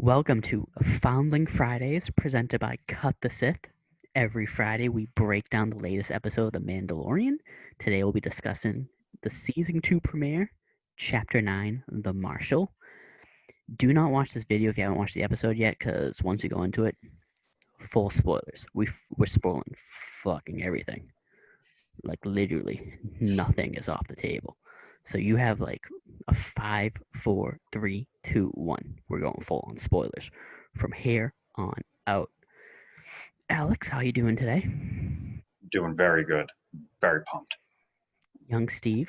Welcome to Foundling Fridays, presented by Cut the Sith. Every Friday, we break down the latest episode of The Mandalorian. Today, we'll be discussing the Season 2 premiere, Chapter 9, The Marshal. Do not watch this video if you haven't watched the episode yet, because once we go into it, full spoilers. We're spoiling fucking everything. Like, literally, nothing is off the table. So you have like a 5, 4, 3, 2, 1. We're going full on spoilers from here on out. Alex, how you doing today? Doing very good. Very pumped. Young Steve.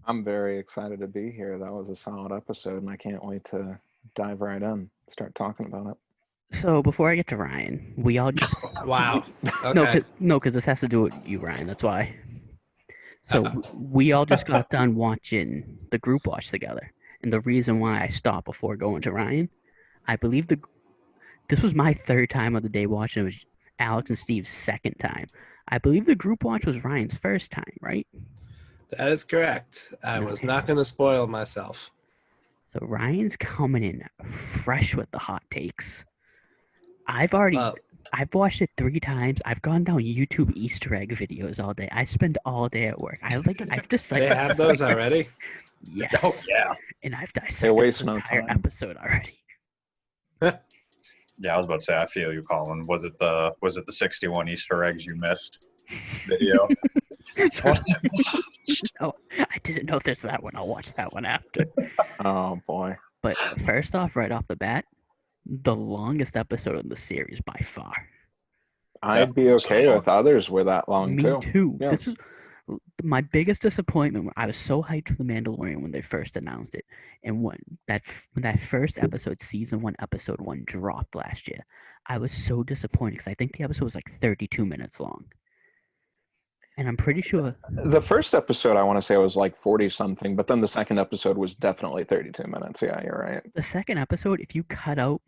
I'm very excited to be here. That was a solid episode, and I can't wait to dive right in, start talking about it. So before I get to Ryan, we all just Wow. Okay. no, because this has to do with you, Ryan. That's why. So we all just got done watching the group watch together, and the reason why I stopped before going to Ryan, I believe this was my third time of the day watching. It was Alex and Steve's second time. I believe the group watch was Ryan's first time, right? That is correct. I was not going to spoil myself. So Ryan's coming in fresh with the hot takes. I've watched it 3 times. I've gone down YouTube Easter egg videos all day. I spend all day at work. I've decided. They have those already? Yes. Oh, yeah. And I've dissected waste the no entire time. episode already. Yeah, I was about to say, I feel you, Colin. Was it the 61 Easter eggs you missed video? No, I didn't know there's that one. I'll watch that one after. Oh boy. But first off, right off the bat, the longest episode of the series by far. I'd be okay with others were that long Me too. Yeah. This is my biggest disappointment. I was so hyped for The Mandalorian when they first announced it, and when that first episode, season 1, episode 1, dropped last year, I was so disappointed because I think the episode was like 32 minutes long, and I'm pretty sure The first episode I want to say was like 40 something, but then the second episode was definitely 32 minutes. Yeah, you're right. the second episode, if you cut out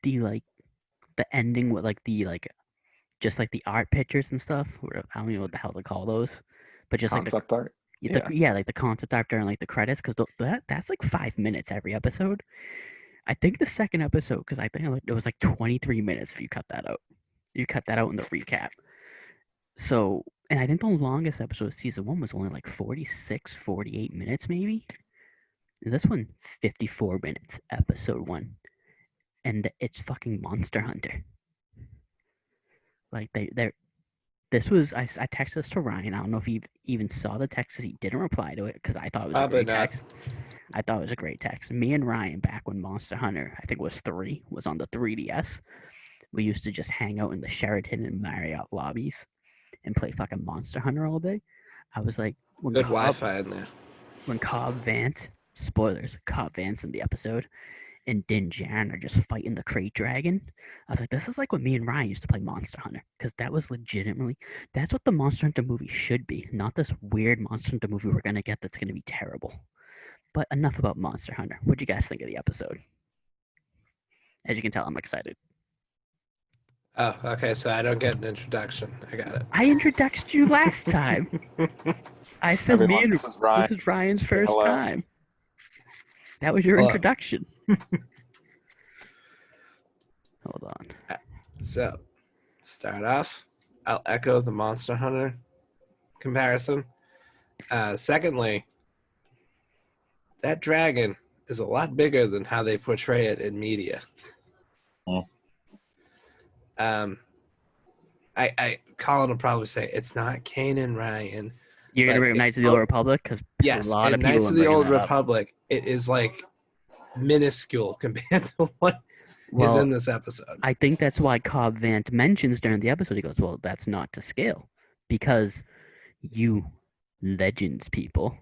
the ending with just like the art pictures and stuff, or I don't know what the hell to call those, but just Concept art. like the concept art during like the credits, because that's like 5 minutes every episode. I think the second episode, because I think it was like 23 minutes if you cut that out. You cut that out in the recap. So, and I think the longest episode of season 1 was only like 46, 48 minutes maybe. And this one, 54 minutes, episode 1. And it's fucking Monster Hunter. Like this was I texted this to Ryan. I don't know if he even saw the text because he didn't reply to it because I thought it was Probably a great not. text. I thought it was a great text. Me and Ryan, back when Monster Hunter, I think it was 3, was on the 3DS, we used to just hang out in the Sheraton and Marriott lobbies and play fucking Monster Hunter all day. I was like, when Good Cobb, Wi-Fi in there. when Cobb Van't, spoilers, Cobb Vanth's in the episode, and Din Djarin are just fighting the crate dragon. I was like, this is like when me and Ryan used to play Monster Hunter, because that was legitimately, that's what the Monster Hunter movie should be, not this weird Monster Hunter movie we're gonna get that's gonna be terrible. But enough about Monster Hunter. What'd you guys think of the episode? As you can tell, I'm excited. Oh, okay. So I don't get an introduction. I got it. I introduced you last time. I said Everyone, this is Ryan. this is Ryan's first Hello. time. That was your Hello. introduction. Hold on. So, start off, I'll echo the Monster Hunter comparison. Secondly, that dragon is a lot bigger than how they portray it in media. Oh. Colin will probably say it's not Kanan Ryan. You're gonna But bring it- Knights of the Old Republic because Yes, a lot in of people Knights are of the bringing Old that up. Republic, it is like minuscule compared to what is Well, in this episode. I think that's why Cobb Van't mentions during the episode. He goes, "Well, that's not to scale because you Legends people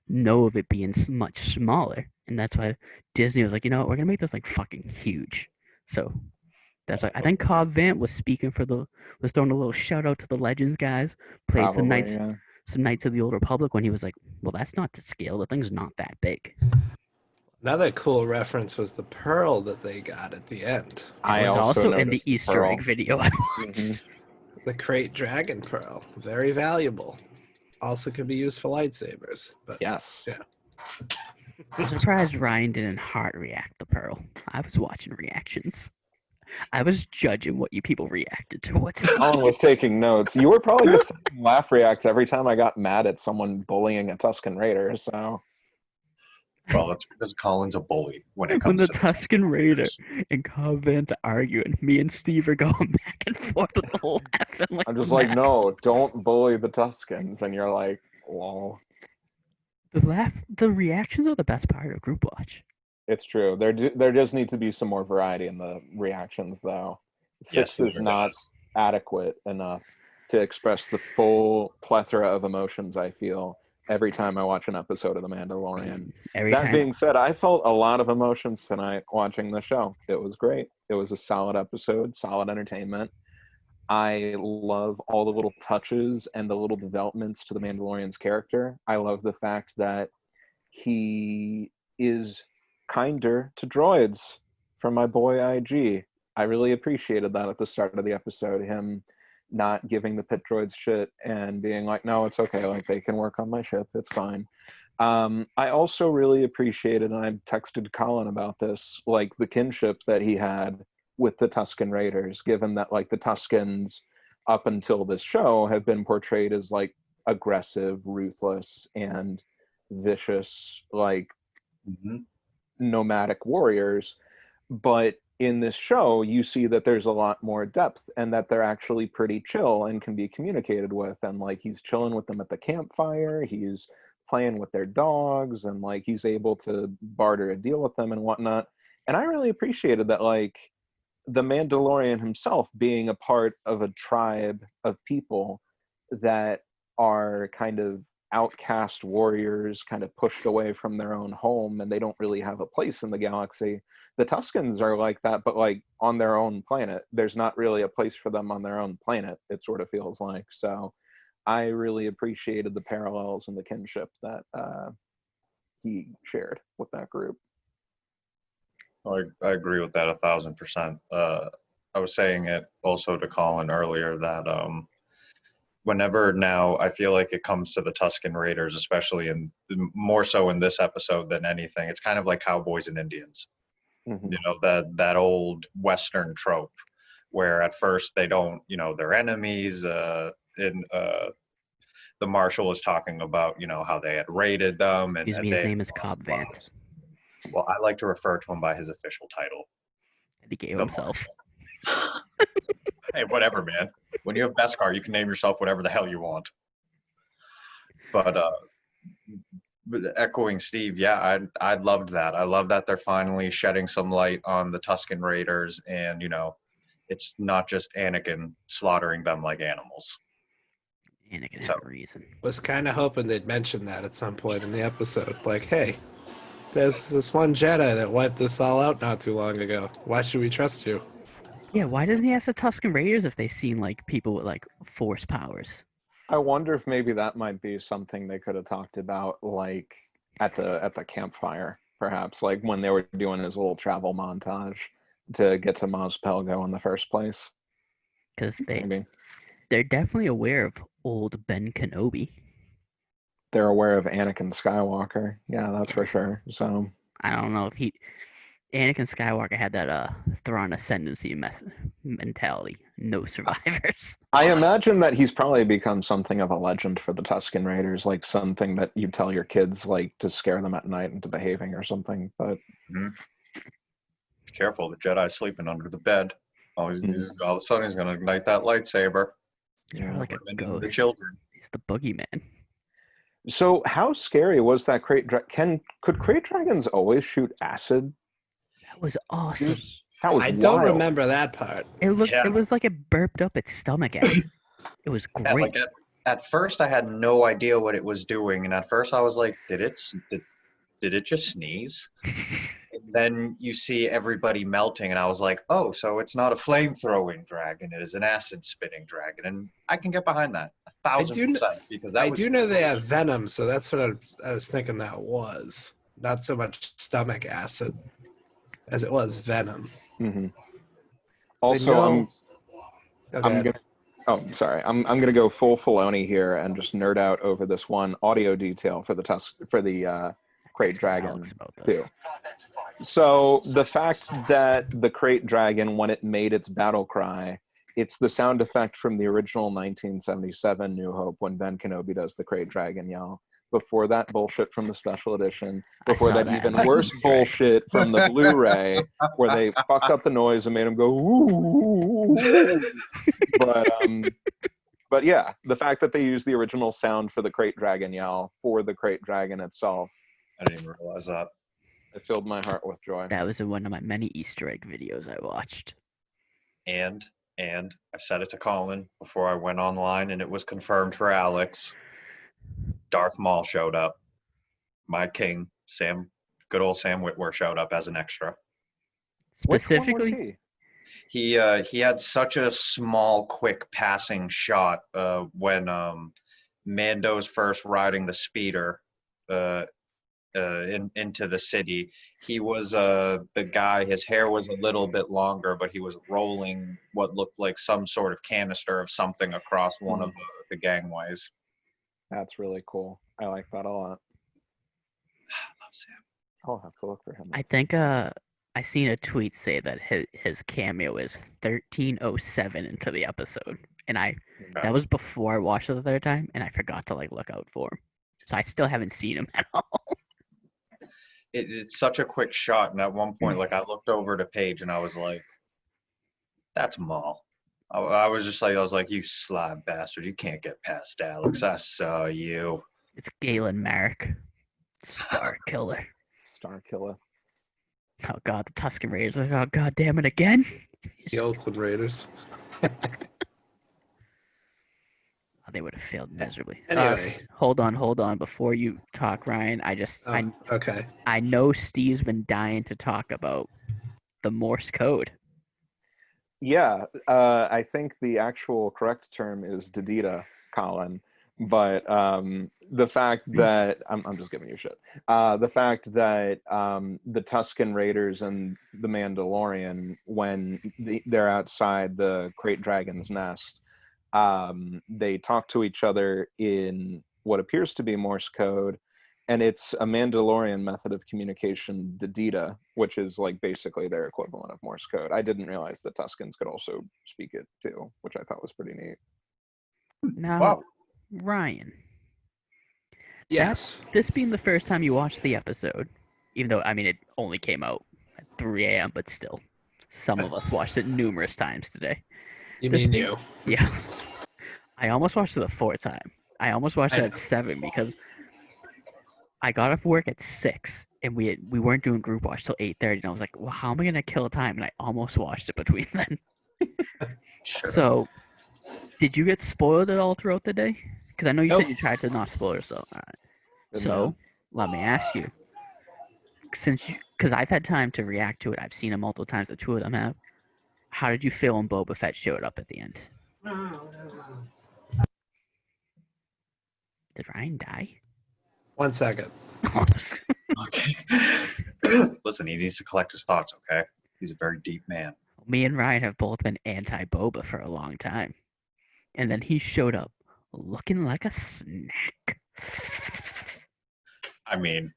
know of it being much smaller, and that's why Disney was like, you know what, we're gonna make this like fucking huge." So that's why I think Cobb Van't was was throwing a little shout out to the Legends guys. Played Probably, some Knights of the Old Republic when he was like, "Well, that's not to scale. The thing's not that big." Another cool reference was the pearl that they got at the end. It was also in the noticed Easter pearl. egg video I watched. Mhm. The crate dragon pearl. Very valuable. Also could be used for lightsabers. But Yes. Yeah. I'm surprised Ryan didn't heart react the Pearl. I was watching reactions. I was judging what you people reacted to. What Colin was taking notes. You were probably just sending laugh reacts every time I got mad at someone bullying a Tusken Raider. So Well, that's because Colin's a bully when it when comes the to Tusken Raider and Cobb Vanth are arguing, me and Steve are going back and forth with the laughing like I'm just a like, mad- no, don't bully the Tuskens. And you're like, lol. The reactions are the best part of Group Watch. It's true. There does need to be some more variety in the reactions, though. Yes, Six there is not does. adequate enough to express the full plethora of emotions I feel every time I watch an episode of The Mandalorian. Every That time being said, I felt a lot of emotions tonight watching the show. It was great. It was a solid episode, solid entertainment. I love all the little touches and the little developments to the Mandalorian's character. I love the fact that he is kinder to droids from my boy IG. I really appreciated that at the start of the episode, him not giving the pit droids shit and being like, no, it's okay, like they can work on my ship, it's fine. I also really appreciated, and I texted Colin about this, like the kinship that he had with the Tusken Raiders, given that like the Tuskens up until this show have been portrayed as like aggressive, ruthless, and vicious, like Mhm. nomadic warriors. But in this show, you see that there's a lot more depth and that they're actually pretty chill and can be communicated with. And like he's chilling with them at the campfire, he's playing with their dogs, and like he's able to barter a deal with them and whatnot. And I really appreciated that, like the Mandalorian himself being a part of a tribe of people that are kind of outcast warriors, kind of pushed away from their own home, and they don't really have a place in the galaxy. The Tuskens are like that, but like on their own planet. There's not really a place for them on their own planet, it sort of feels like. So I really appreciated the parallels and the kinship that he shared with that group. I agree with that 1,000%. I was saying it also to Colin earlier that whenever now I feel like it comes to the Tusken Raiders, especially in more so in this episode than anything, it's kind of like cowboys and Indians. Mm-hmm. You know, that old Western trope where at first they don't, you know, they're enemies. In the Marshal is talking about, you know, how they had raided them and Excuse me, they his had name is lost Cobb Vanth. lives. Well, I like to refer to him by his official title. that he gave The himself. Marshal. Hey, whatever, man. When you have Beskar, you can name yourself whatever the hell you want. But echoing Steve, yeah, I loved that. I love that they're finally shedding some light on the Tusken Raiders, and you know, it's not just Anakin slaughtering them like animals. Anakin So- had a reason. Was kind of hoping they'd mention that at some point in the episode. Like, hey, there's this one Jedi that wiped this all out not too long ago. Why should we trust you? Yeah, why doesn't he ask the Tusken Raiders if they seem like people with like force powers? I wonder if maybe that might be something they could have talked about, like at the campfire, perhaps, like when they were doing his little travel montage to get to Maz Pelgo in the first place. Because Maybe they're definitely aware of old Ben Kenobi. they're aware of Anakin Skywalker. Yeah, that's for sure. So I don't know if Anakin Skywalker had that Thrawn ascendancy mentality. No survivors. I imagine that he's probably become something of a legend for the Tusken Raiders, like something that you tell your kids like to scare them at night into behaving or something. But Careful, the Jedi's sleeping under the bed. Oh, all of a sudden he's gonna ignite that lightsaber. Sort of like a Women and ghost. the children. He's the boogeyman. So how scary was that crate? Could crate dragons always shoot acid? That was awesome. That was I don't wild. remember that part. It looked. Yeah. It was like it burped up its stomach acid. It was Yeah, great. like at first I had no idea what it was doing, and at first I was like, did it just sneeze? And then you see everybody melting, and I was like, oh, so it's not a flame-throwing dragon, it is an acid-spitting dragon, and I can get behind that 1,000% because that I was do know they have venom, so that's what I was thinking that was. Not so much stomach acid as it was venom. Mm-hmm. So Also, no- I'm gonna. Oh, sorry. I'm gonna go full Filoni here and just nerd out over this one audio detail for the Krayt Ask Dragon Alex about this. too. So the fact that the Krayt Dragon, when it made its battle cry, it's the sound effect from the original 1977 New Hope when Ben Kenobi does the Krayt Dragon yell. Before that bullshit from the special edition. I Before saw that that even on the worse Blu-ray. bullshit from the Blu-ray, where they fucked up the noise and made him go ooh. But yeah, the fact that they used the original sound for the Krayt Dragon yell for the Krayt Dragon itself, I didn't even realize that. it filled my heart with joy. That was in one of my many Easter egg videos I watched. And I said it to Colin before I went online, and it was confirmed for Alex. Darth Maul showed up. My king, good old Sam Witwer showed up as an extra. Specifically, Which one was He had such a small, quick passing shot when Mando's first riding the speeder into the city. He was the guy. His hair was a little bit longer, but he was rolling what looked like some sort of canister of something across one of the gangways. That's really cool. I like that a lot. I love Sam. I'll have to look for him. I think I seen a tweet say that his cameo is 13:07 into the episode, and that was before I watched it the third time, and I forgot to look out for him. So I still haven't seen him at all. It's such a quick shot, and at one point, I looked over to Paige, and I was like, "That's Maul." I was like, "You sly bastard! You can't get past Alex. I saw you." It's Galen Marek, Star Killer. Star Killer. Oh god, the Tusken Raiders! Oh god, damn it again! The Oakland Raiders. They would have failed miserably. Anyway. Hold on. Before you talk, Ryan, Okay. I know Steve's been dying to talk about the Morse code. Yeah, I think the actual correct term is Dedita, Colin. But the fact that I'm just giving you shit. The fact that the Tusken Raiders and the Mandalorian, when they're outside the Krayt Dragon's nest, they talk to each other in what appears to be Morse code, and it's a Mandalorian method of communication, Dedita, which is basically their equivalent of Morse code. I didn't realize the Tuskens could also speak it too, which I thought was pretty neat. Now, Wow. Ryan, Yes. this being the first time you watched the episode, even though it only came out at 3 a.m., but still, some of us watched it numerous times today. You mean you? Yeah. I almost watched it the fourth time. I almost watched it at 7 because I got off work at 6 and we weren't doing group watch till 8:30, and I was like, well, how am I gonna kill time? And I almost watched it between then. Sure. So, did you get spoiled at all throughout the day? Because I know you said you tried to not spoil yourself. All right. So, let me ask you, because I've had time to react to it, I've seen it multiple times. The two of them have. How did you feel when Boba Fett showed up at the end? Did Ryan die? 1 second. Okay. Listen, he needs to collect his thoughts, okay? He's a very deep man. Me and Ryan have both been anti-Boba for a long time. And then he showed up looking like a snack. I mean,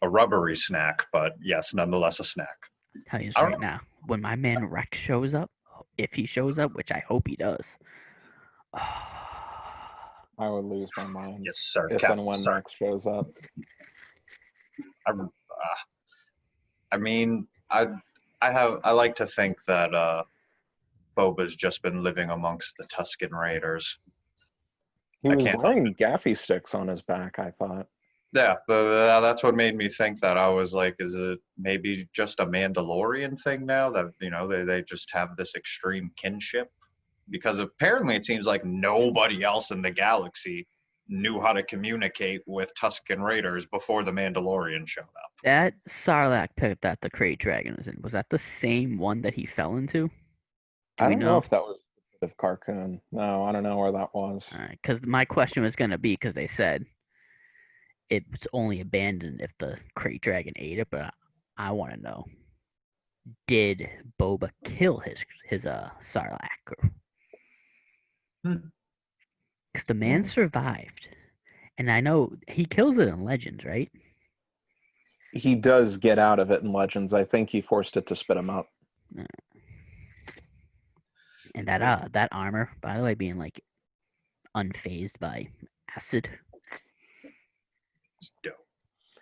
a rubbery snack, but yes, nonetheless a snack. I'll tell you this right now. When my man Rex shows up, if he shows up, which I hope he does, I would lose my mind. Yes, sir. If and when Rex shows up. I mean, I like to think that Boba's just been living amongst the Tusken Raiders. He was wearing gaffy sticks on his back, I thought. Yeah, that's what made me think that. I was like, is it maybe just a Mandalorian thing now that, they just have this extreme kinship? Because apparently it seems like nobody else in the galaxy knew how to communicate with Tusken Raiders before the Mandalorian showed up. That Sarlacc pit that the Krayt Dragon was that the same one that he fell into? I don't know if that was the pit of Carcoon. No, I don't know where that was. All right, because my question was going to be, because they said it's only abandoned if the Krayt Dragon ate it, but I want to know, did Boba kill his Sarlacc? Because the man survived, and I know he kills it in Legends, right? He does get out of it in Legends. I think he forced it to spit him out. And that armor, by the way, being like unfazed by acid. It's dope.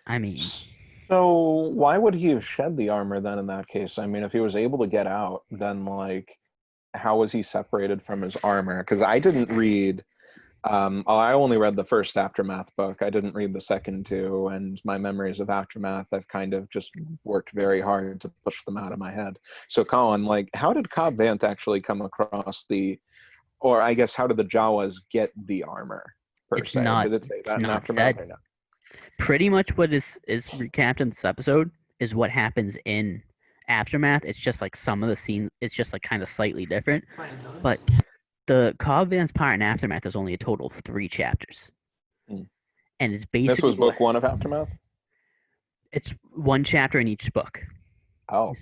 I mean, So why would he have shed the armor then in that case? I mean, if he was able to get out, then like, how was he separated from his armor? Because I didn't read. I only read the first Aftermath book. I didn't read the second two, and my memories of Aftermath, I've kind of just worked very hard to push them out of my head. So, Colin, like, how did Cobb Vanth actually come across or I guess, how did the Jawas get the armor per It's se? not- Did it say it's that in not Aftermath said. or no? pretty much what is recapped in this episode is what happens in Aftermath. It's just like some of the scenes. It's just like kind of slightly different, but the Cobb Vanth part in Aftermath is only a total of 3 chapters, Hmm. and it's basically This was book 1 of Aftermath? It's 1 chapter in each book. Oh.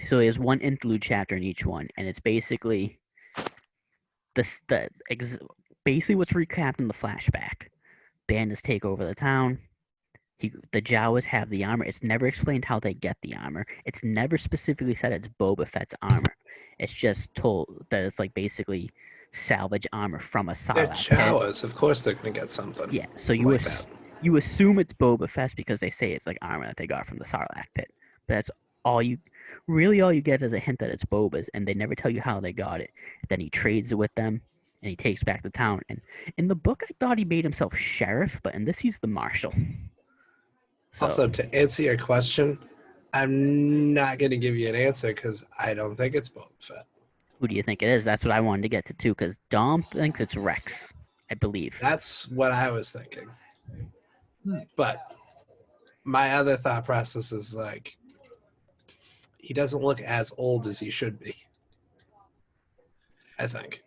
So there's 1 interlude chapter in each one, and it's basically basically what's recapped in the flashback. Bandits take over the town. The Jawas have the armor. It's never explained how they get the armor. It's never specifically said it's Boba Fett's armor. It's just told that it's like basically salvage armor from a They're Sarlacc pit. Jawas. Of course they're going to get something. Yeah, so you assume it's Boba Fett because they say it's like armor that they got from the Sarlacc pit. But that's all you get is a hint that it's Boba's, and they never tell you how they got it. Then he trades it with them, and he takes back the town. And in the book, I thought he made himself sheriff, but in this, he's the marshal. So, Also, to answer your question, I'm not going to give you an answer because I don't think it's Boba Fett. who do you think it is? That's what I wanted to get to too, because Dom thinks it's Rex, I believe. That's what I was thinking. But my other thought process is like, he doesn't look as old as he should be. I think.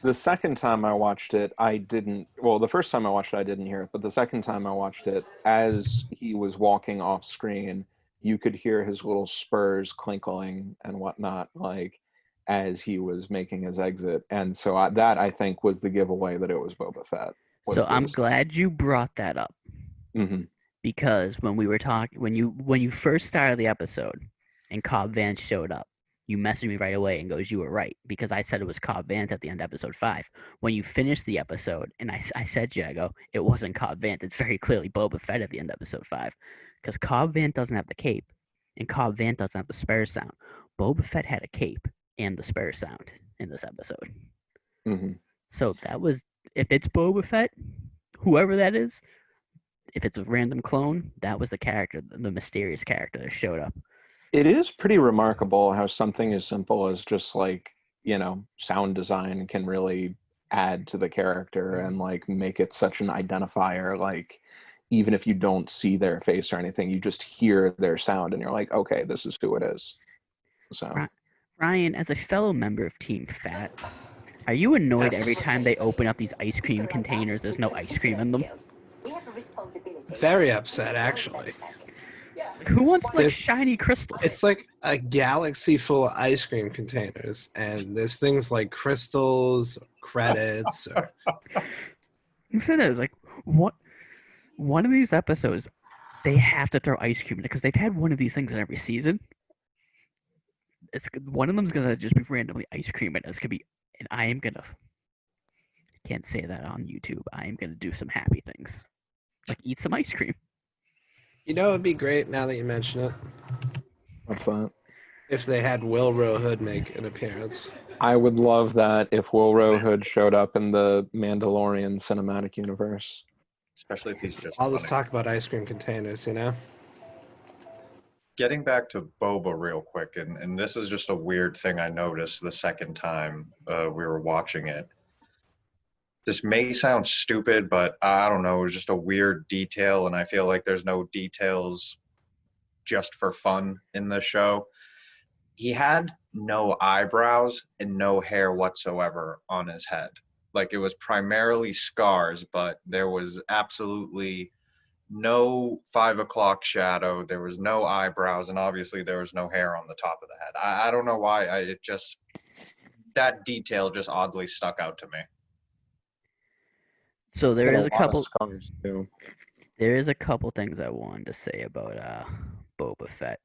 The second time I watched it, the first time I watched it, I didn't hear it, but the second time I watched it, as he was walking off screen, you could hear his little spurs clinkling and whatnot, like, as he was making his exit. And so that, I think, was the giveaway that it was Boba Fett. So I'm glad you brought that up. Mm-hmm. Because when we were talking, when you first started the episode and Cobb Vanth showed up, you messaged me right away and goes, you were right, because I said it was Cobb Vanth at the end of episode 5. When you finished the episode, and I said to you, I go, it wasn't Cobb Vanth. It's very clearly Boba Fett at the end of episode 5. Because Cobb Vanth doesn't have the cape, and Cobb Vanth doesn't have the spare sound. Boba Fett had a cape and the spare sound in this episode. Mm-hmm. So that was, if it's Boba Fett, whoever that is, if it's a random clone, that was the character, the mysterious character that showed up. It is pretty remarkable how something as simple as just like, sound design can really add to the character and like make it such an identifier. Like, even if you don't see their face or anything, you just hear their sound and you're like, okay, this is who it is. So, Ryan, as a fellow member of Team Fat, are you annoyed every time they open up these ice cream containers, there's no ice cream in them? Very upset, actually. Who wants like shiny crystals? It's like a galaxy full of ice cream containers, and there's things like crystals, credits. You said that, like, what? One of these episodes, they have to throw ice cream in it because they've had one of these things in every season. One of them's gonna just be randomly ice cream, and it's gonna be, and I can't say that on YouTube. I am gonna do some happy things, like eat some ice cream. You know, it'd be great now that you mention it. what's that? If they had Wilro Hood make an appearance. I would love that if Wilro Hood showed up in the Mandalorian cinematic universe. Especially if he's just All this funny. talk about ice cream containers, Getting back to Boba real quick, and this is just a weird thing I noticed the second time we were watching it. This may sound stupid, but I don't know, it was just a weird detail, and I feel like there's no details just for fun in the show. He had no eyebrows and no hair whatsoever on his head. Like, it was primarily scars, but there was absolutely no 5 o'clock shadow. There was no eyebrows, and obviously there was no hair on the top of the head. I don't know why. That detail just oddly stuck out to me. So there is a couple. Scars too. There is a couple things I wanted to say about Boba Fett.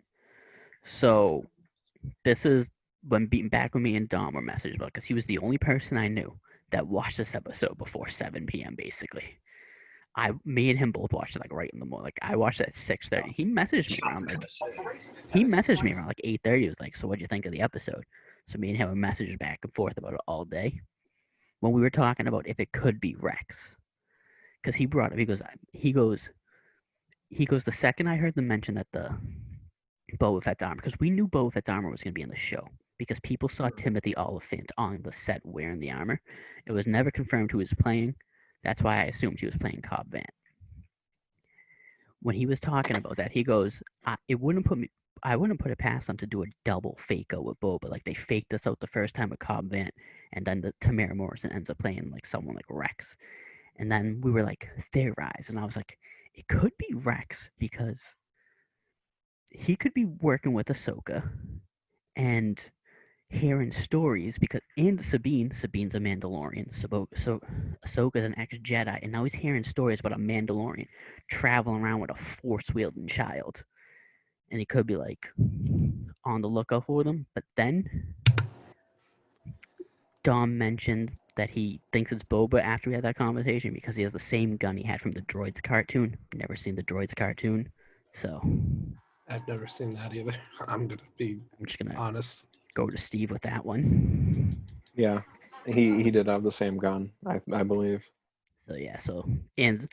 So this is when back when me and Dom were messaging about, because he was the only person I knew that watched this episode before 7 p.m. basically. Me and him both watched it like right in the morning. Like I watched it at 6:30. He messaged me around like 8:30. He was like, "So what'd you think of the episode?" So me and him were messaging back and forth about it all day. When we were talking about if it could be Rex, because he brought up, he goes. The second I heard them mention that the Boba Fett's armor, because we knew Boba Fett's armor was going to be in the show, because people saw Timothy Oliphant on the set wearing the armor. It was never confirmed who was playing. That's why I assumed he was playing Cobb Vanth. When he was talking about that, he goes, I wouldn't put it past them to do a double fake out with Boba. Like they faked this out the first time with Cobb Vanth, and then the Tamara Morrison ends up playing like someone like Rex. And then we were like, theorize, and I was like, it could be Rex because he could be working with Ahsoka and hearing stories and Sabine's a Mandalorian, so Ahsoka's an ex-Jedi, and now he's hearing stories about a Mandalorian traveling around with a force-wielding child, and he could be like on the lookout for them. But then Dom mentioned that he thinks it's Boba after we had that conversation because he has the same gun he had from the Droids cartoon. Never seen the Droids cartoon, so I've never seen that either. I'm just gonna honest. go to Steve with that one. Yeah, he did have the same gun, I believe. So yeah, and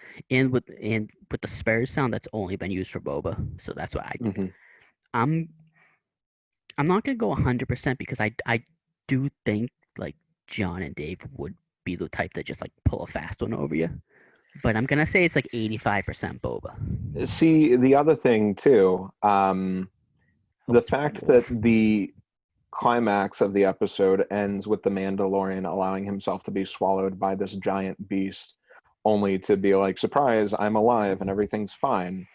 with the spares sound, that's only been used for Boba. So that's why I'm not gonna go 100% because I do think like John and Dave would be the type that just like pull a fast one over you. But I'm gonna say it's like 85% Boba. See, the other thing too, the fact that the climax of the episode ends with the Mandalorian allowing himself to be swallowed by this giant beast, only to be like, surprise, I'm alive and everything's fine.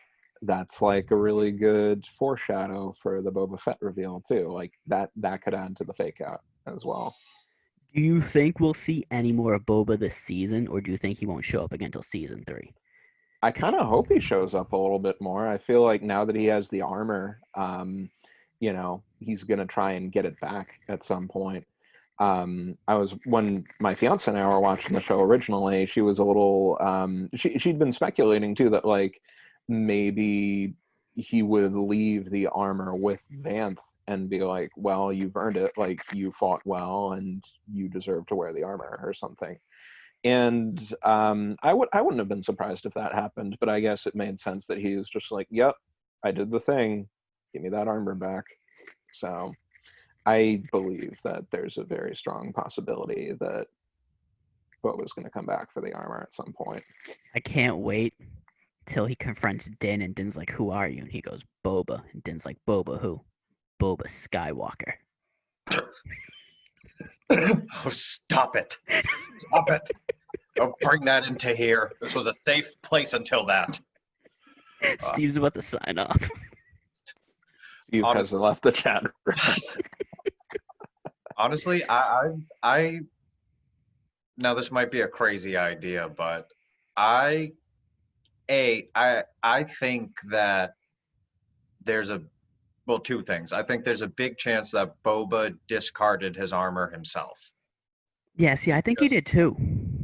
That's like a really good foreshadow for the Boba Fett reveal too. Like that could add to the fake out as well. Do you think we'll see any more of Boba this season, or do you think he won't show up again until season 3? I kind of hope he shows up a little bit more. I feel like now that he has the armor, he's gonna try and get it back at some point. When my fiance and I were watching the show originally, she was a little she'd been speculating too that like maybe he would leave the armor with Vanth and be like, well, you've earned it, like you fought well and you deserve to wear the armor or something. And I wouldn't have been surprised if that happened, but I guess it made sense that he was just like, yep, I did the thing, give me that armor back. So I believe that there's a very strong possibility that Boba's going to come back for the armor at some point. I can't wait till he confronts Din, and Din's like, "Who are you?" And he goes, "Boba." And Din's like, "Boba who?" "Boba Skywalker." Oh, stop it. Stop it. Don't bring that into here. This was a safe place until that. Steve's about to sign off. Steve hasn't left the chat room. Honestly, I now this might be a crazy idea, but I think that there's two things. I think there's a big chance that Boba discarded his armor himself. Yeah, see, I think he did too.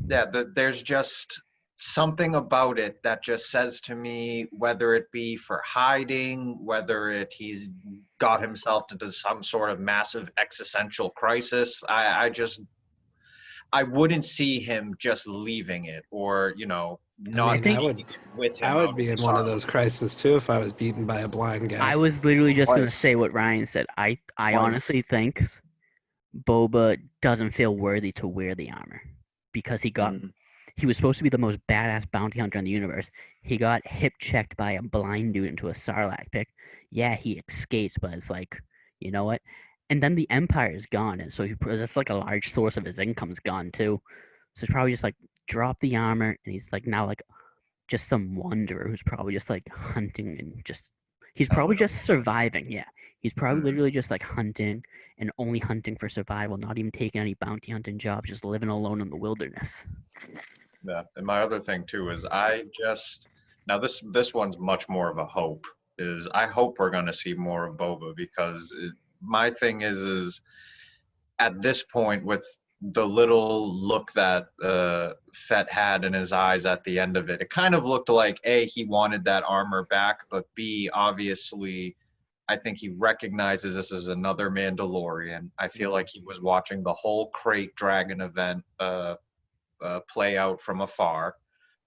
Yeah, there's just something about it that just says to me, whether it be for hiding, whether he's got himself into some sort of massive existential crisis. I wouldn't see him just leaving it, or not with him. I would be in one of those crises too if I was beaten by a blind guy. I was literally just going to say what Ryan said. I honestly think Boba doesn't feel worthy to wear the armor because he was supposed to be the most badass bounty hunter in the universe. He got hip checked by a blind dude into a Sarlacc pit. Yeah, he escapes, but it's like, you know what? And then the Empire is gone, and so that's like a large source of his income's gone too. So he's probably just like drop the armor, and he's like now like just some wanderer who's probably just like hunting and he's probably just surviving. Yeah, he's probably literally just like hunting and only hunting for survival, not even taking any bounty hunting jobs, just living alone in the wilderness. Yeah, and my other thing too is Now this one's much more of a hope. Is I hope we're going to see more of Boba because my thing is at this point with the little look that Fett had in his eyes at the end of it, it kind of looked like A, he wanted that armor back, but B, obviously, I think he recognizes this as another Mandalorian. I feel like he was watching the whole Crate Dragon event play out from afar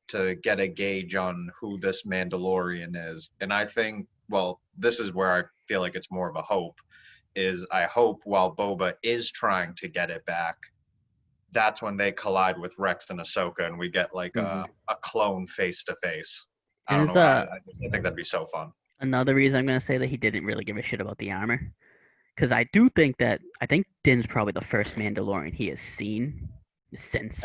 to get a gauge on who this Mandalorian is. And I think, well, this is where I feel like it's more of a hope, is I hope while Boba is trying to get it back, that's when they collide with Rex and Ahsoka and we get like a clone face to face. I And don't it's know. I think that'd be so fun. another reason I'm gonna say that he didn't really give a shit about the armor, because I think Din's probably the first Mandalorian he has seen since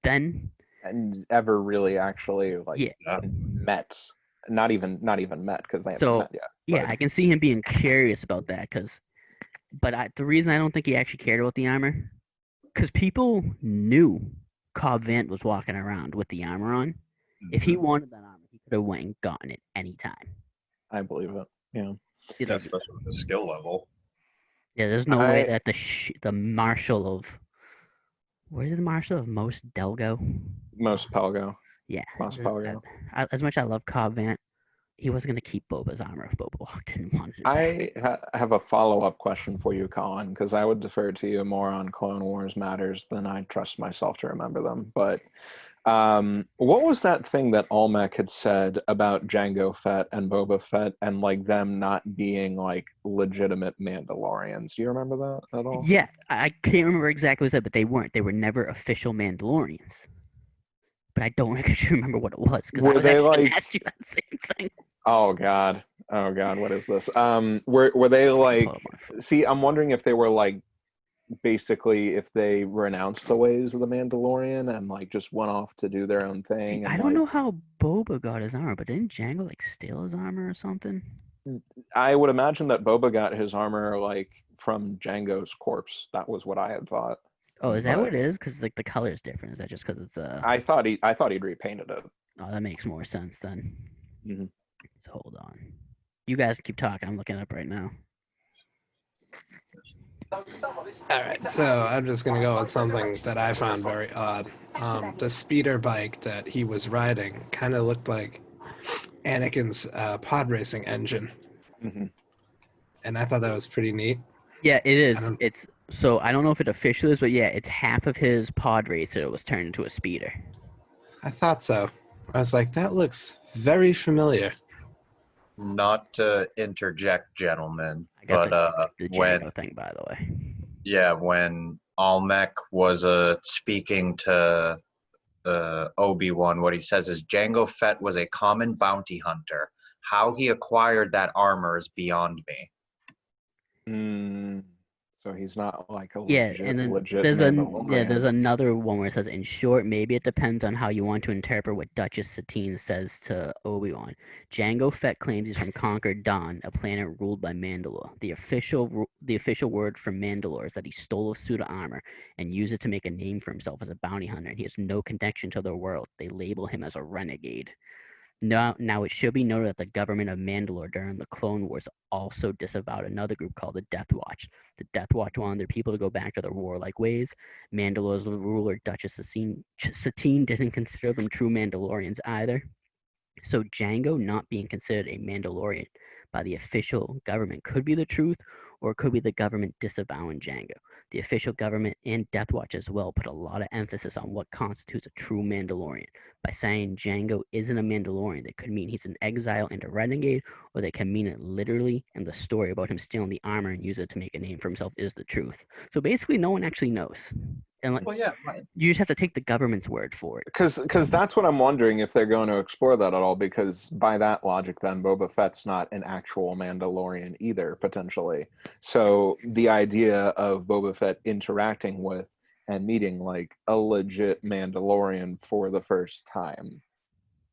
then. And ever really actually like Yeah. met, not even met because they haven't So met yet. yeah, but- I can see him being curious about that. The reason I don't think he actually cared about the armor, because people knew Cobb Vanth was walking around with the armor on. If he wanted that armor, he could have went and gotten it anytime. I believe it. Yeah. Yeah, especially with the skill level. Yeah, there's no way that the Marshal of, what is it, the Marshal of Mos Delgo? Mos Pelgo. Yeah. Mos Pelgo. As much as I love Cobb Vanth, he wasn't going to keep Boba's armor if Boba walked in and wanted it back. I have a follow-up question for you, Colin, because I would defer to you more on Clone Wars matters than I trust myself to remember them. But what was that thing that Olmec had said about Jango Fett and Boba Fett and like them not being like legitimate Mandalorians? Do you remember that at all? Yeah, I can't remember exactly what it said, but they weren't. They were never official Mandalorians. But I don't actually remember what it was because I was actually going to ask you that same thing. Oh God, what is this? Were they like? See, I'm wondering if they were like, basically, if they renounced the ways of the Mandalorian and like just went off to do their own thing. See, and, I don't know how Boba got his armor, but didn't Jango like steal his armor or something? I would imagine that Boba got his armor like from Jango's corpse. That was what I had thought. Oh, is that what it is? Because like the color is different. Is that just because it's I thought he'd repainted it. Oh, that makes more sense then. Mm-hmm. So hold on. You guys keep talking. I'm looking up right now. All right, so I'm just gonna go with something that I found very odd. The speeder bike that he was riding kind of looked like Anakin's pod racing engine, and I thought that was pretty neat. Yeah, it is. It's so I don't know if it officially is, but yeah, it's half of his pod racer that was turned into a speeder. I thought so. I was like, that looks very familiar. Not to interject, gentlemen, I got but the when Jango thing, by the way. when Almec was speaking to Obi-Wan, what he says is Jango Fett was a common bounty hunter. How he acquired that armor is beyond me. So he's not like a legit there's another one where it says, in short, maybe it depends on how you want to interpret what Duchess Satine says to Obi-Wan. Jango Fett claims he's from Conquered Dawn, a planet ruled by Mandalore. The official word for Mandalore is that he stole a suit of armor and used it to make a name for himself as a bounty hunter, and he has no connection to the world. They label him as a renegade. Now, it should be noted that the government of Mandalore during the Clone Wars also disavowed another group called the Death Watch. The Death Watch wanted their people to go back to their warlike ways. Mandalore's ruler, Duchess Satine, didn't consider them true Mandalorians either. So Jango not being considered a Mandalorian by the official government could be the truth, or it could be the government disavowing Jango. The official government and Death Watch as well put a lot of emphasis on what constitutes a true Mandalorian. By saying Jango isn't a Mandalorian, that could mean he's an exile and a renegade, or they can mean it literally, and the story about him stealing the armor and use it to make a name for himself is the truth. So basically, no one actually knows. And you just have to take the government's word for it. Because that's what I'm wondering, if they're going to explore that at all, because by that logic, then Boba Fett's not an actual Mandalorian either, potentially. So the idea of Boba Fett interacting with and meeting like a legit Mandalorian for the first time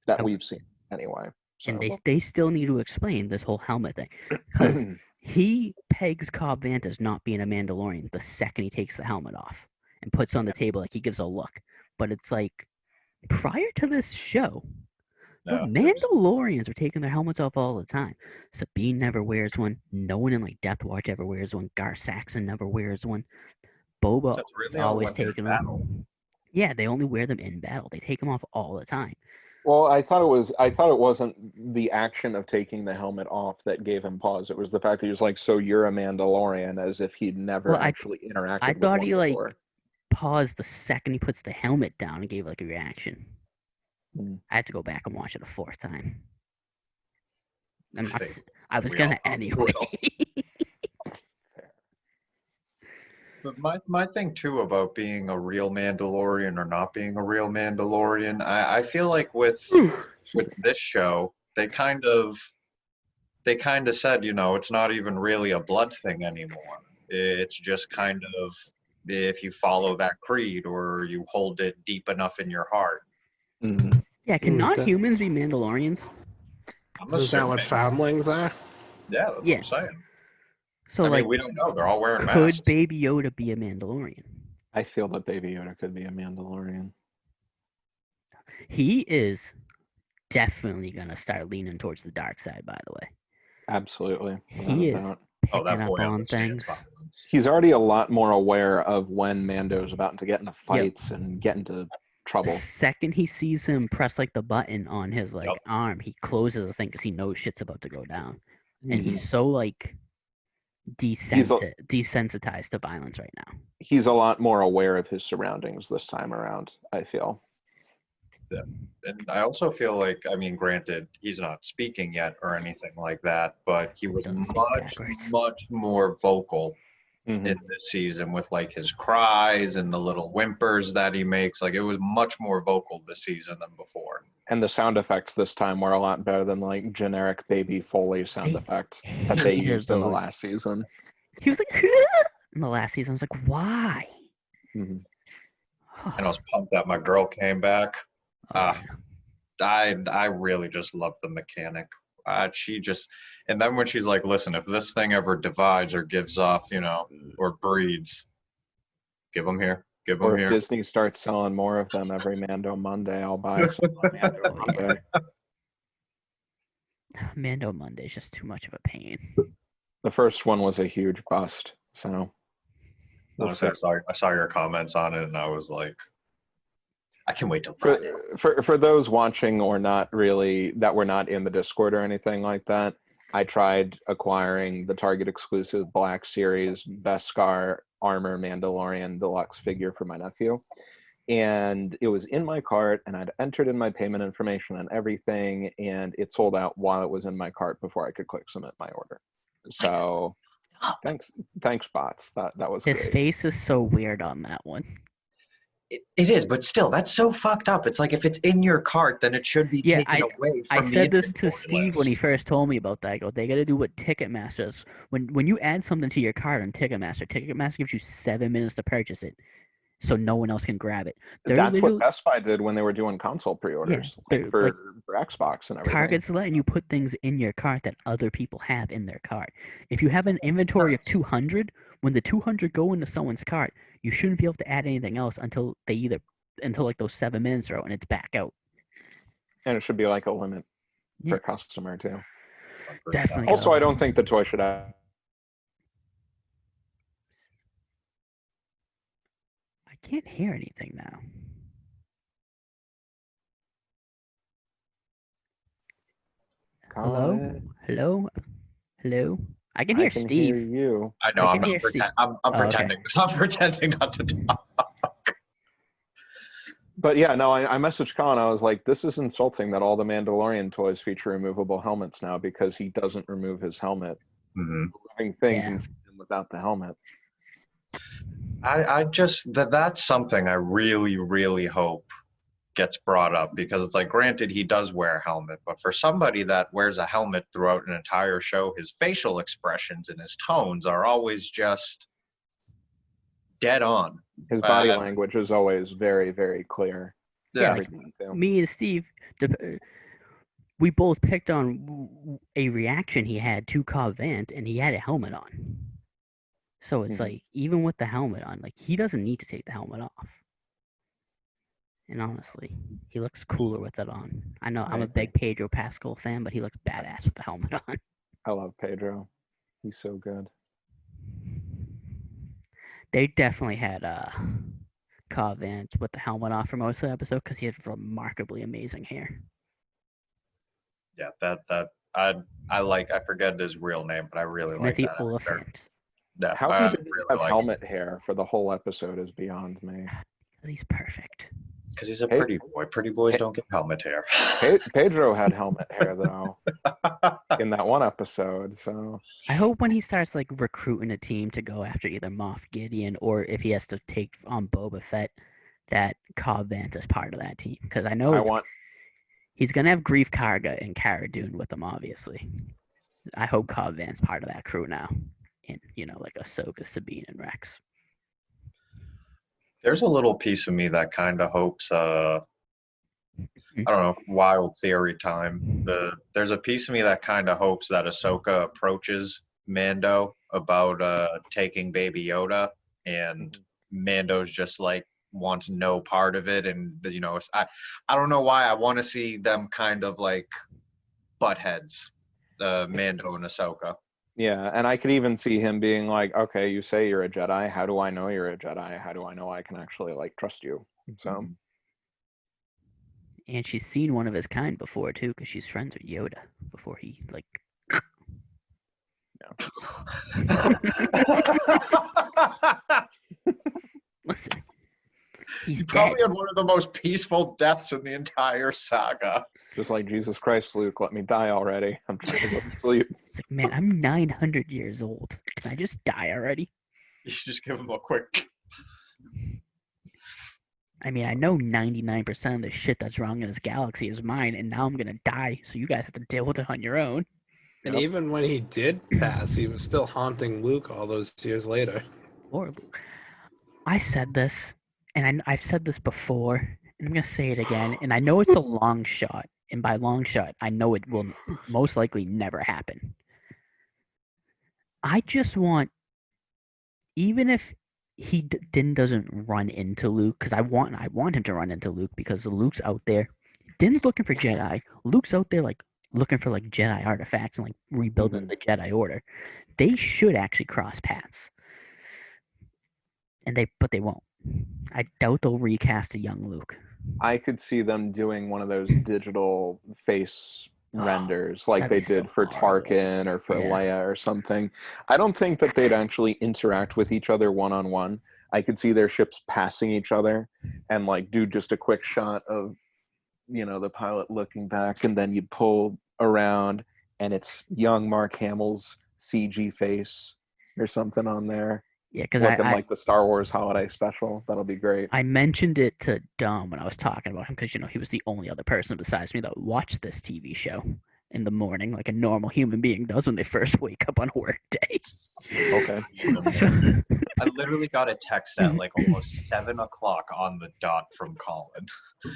that we've seen anyway. So. And they still need to explain this whole helmet thing. Because he pegs Cobb Vanth as not being a Mandalorian the second he takes the helmet off and puts it on the table, like he gives a look. But it's like, prior to this show, But No, it's- Mandalorians are taking their helmets off all the time. Sabine never wears one. No one in like Death Watch ever wears one. Gar Saxon never wears one. Boba that's is really always when they're in taking battle. them. Yeah, they only wear them in battle. They take them off all the time. Well, I thought it wasn't the action of taking the helmet off that gave him pause. It was the fact that he was like, "So you're a Mandalorian," as if he'd never Well, actually interacted I with thought one he like before. paused the second he puts the helmet down and gave like a reaction. Hmm. I had to go back and watch it a fourth time. I'm not, Thanks. I was We gonna all probably anyway. will. But my thing too about being a real Mandalorian or not being a real Mandalorian, I feel like with this show, they kind of said, it's not even really a blood thing anymore. It's just kind of if you follow that creed or you hold it deep enough in your heart. Mhm. Yeah, can non-humans be Mandalorians? I'm Is that what assuming. foundlings are? Yeah, that's what Yeah. I'm saying. So I mean, like, we don't know. They're all wearing could masks. Baby Yoda be a Mandalorian? I feel that Baby Yoda could be a Mandalorian. He is definitely gonna start leaning towards the dark side. By the way, Absolutely, without he a is doubt. Oh, picking that boy up on understands things. violence. He's already a lot more aware of when Mando's about to get into fights and get into The trouble. second he sees him press like the button on his like Yep. arm, he closes the thing because he knows shit's about to go down, and Mhm. he's so like desensitized to violence right now. He's a lot more aware of his surroundings this time around, I feel. And I also feel like, I mean, granted, he's not speaking yet or anything like that, but he was doesn't speak much, backwards. much more vocal Mhm. in this season with like his cries and the little whimpers that he makes. Like it was much more vocal this season than before. And the sound effects this time were a lot better than like generic baby Foley sound I effects that they hated used in the those. last season. He was like in the last season. I was like, why? Mhm. And I was pumped that my girl came back. Oh, I really just love the mechanic. She just, and then when she's like, listen, if this thing ever divides or gives off, or breeds, give them here. Give them Or if here. Disney starts selling more of them every Mando Monday, I'll buy some on Mando Oh, yeah. Monday. Mando Monday is just too much of a pain. The first one was a huge bust, so we'll Honestly, see. I saw your comments on it, and I was like, I can wait till Friday. For those watching or not really that were not in the Discord or anything like that, I tried acquiring the Target exclusive Black Series Beskar Armor Mandalorian Deluxe figure for my nephew. And it was in my cart, and I'd entered in my payment information and everything, and it sold out while it was in my cart before I could click submit my order. So thanks bots. That was His great. face is so weird on that one. It is, but still, that's so fucked up. It's like if it's in your cart, then it should be taken away from I the said this to inventory Steve when he list. first told me about that. I go, they got to do what Ticketmaster does. When you add something to your cart on Ticketmaster gives you 7 minutes to purchase it, so no one else can grab it. That's what Best Buy did when they were doing console pre-orders, they're for Xbox and everything. Target's letting you put things in your cart that other people have in their cart. If you have an inventory of 200, when the 200 go into someone's cart, you shouldn't be able to add anything else until like those 7 minutes are out and it's back out. And it should be like a limit per customer too. Definitely. Also, I don't think the toy should have. I can't hear anything now. Hello. I can hear Steve. Hear you. I know. I'm pretending. I'm pretending not to talk. But yeah, no, I messaged Colin. I was like, this is insulting that all the Mandalorian toys feature removable helmets now because he doesn't remove his helmet. Mm-hmm. The living thing can see him without the helmet. I just that's something I really, really hope gets brought up because it's like, granted, he does wear a helmet, but for somebody that wears a helmet throughout an entire show, his facial expressions and his tones are always just dead on. His body language is always very, very clear. Yeah, like me and Steve, we both picked on a reaction he had to Cobb Vanth, and he had a helmet on. So it's like, even with the helmet on, like, he doesn't need to take the helmet off. And honestly, he looks cooler with it on. I know I'm I- a big Pedro Pascal fan, but he looks badass with the helmet on. I love Pedro. He's so good. They definitely had Cobb Vanth with the helmet off for most of the episode because he has remarkably amazing hair. Yeah, that I forget his real name, but I really like Timothy that actor. Oliphant. Yeah, How I he didn't really have like helmet hair for the whole episode is beyond me. Because he's perfect. because he's a Pe- pretty boy. Pretty boys Pe- don't get helmet hair. Pedro had helmet hair though in that one episode. So I hope when he starts like recruiting a team to go after either Moff Gideon or if he has to take on Boba Fett, that Cobb Vanth is part of that team. Because I know I want he's gonna have Grief Karga and Cara Dune with him, obviously. I hope Cobb Vanth's part of that crew now. And like Ahsoka, Sabine, and Rex. There's a little piece of me that kind of hopes. I don't know. Wild theory time. There's a piece of me that kind of hopes that Ahsoka approaches Mando about taking Baby Yoda, and Mando's just like wants no part of it, and I don't know why I want to see them kind of like butt heads, Mando and Ahsoka. Yeah, and I could even see him being like, "Okay, you say you're a Jedi. How do I know you're a Jedi? How do I know I can actually like trust you?" So And she's seen one of his kind before too, because she's friends with Yoda before he like. Listen, he's He dead. probably had one of the most peaceful deaths in the entire saga. just like Jesus Christ, Luke, let me die already. I'm trying to go to sleep. It's like, man, I'm 900 years old. Can I just die already? You should just give him a quick. I mean, I know 99% of the shit that's wrong in this galaxy is mine, and now I'm gonna die, so you guys have to deal with it on your own. And Yep. even when he did pass, he was still haunting Luke all those years later. Or I said this, and I've said this before, and I'm gonna say it again, and I know it's a long shot, and by long shot, I know it will most likely never happen. I just want, even if he doesn't run into Luke, because I want him to run into Luke because Luke's out there. Din's looking for Jedi. Luke's out there like looking for like Jedi artifacts and like rebuilding the Jedi Order. They should actually cross paths, but they won't. I doubt they'll recast a young Luke. I could see them doing one of those digital face renders like they that'd be did so for horrible. Tarkin or for Yeah. Leia or something. I don't think that they'd actually interact with each other one-on-one. I could see their ships passing each other and like do just a quick shot of the pilot looking back, and then you'd pull around and it's young Mark Hamill's CG face or something on there. Yeah, because Looking like the Star Wars holiday special. That'll be great. I mentioned it to Dom when I was talking about him because he was the only other person besides me that watched this TV show in the morning like a normal human being does when they first wake up on a work day. Okay. I literally got a text at like almost 7 o'clock on the dot from Colin. He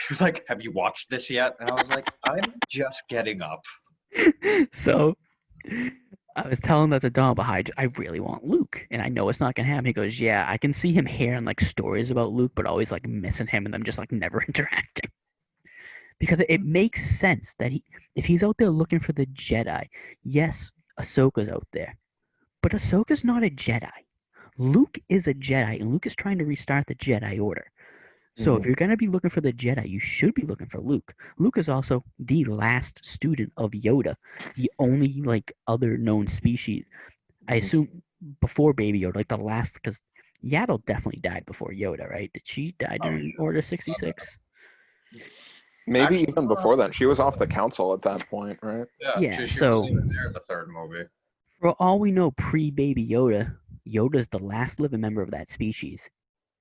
was like, "Have you watched this yet?" And I was like, "I'm just getting up." So I was telling that to Dom, but I really want Luke, and I know it's not gonna happen. He goes, "Yeah, I can see him hearing like stories about Luke, but always like missing him and them just like never interacting." Because it makes sense that if he's out there looking for the Jedi, yes, Ahsoka's out there, but Ahsoka's not a Jedi. Luke is a Jedi, and Luke is trying to restart the Jedi Order. So if you're going to be looking for the Jedi, you should be looking for Luke. Luke is also the last student of Yoda, the only like other known species. I assume before Baby Yoda, like the last, because Yaddle definitely died before Yoda, right? Did she die during Order 66? Maybe Actually, even before that. She was off the council at that point, right? Yeah, she so wasn't even there in the third movie. for all we know, pre-Baby Yoda, Yoda's the last living member of that species.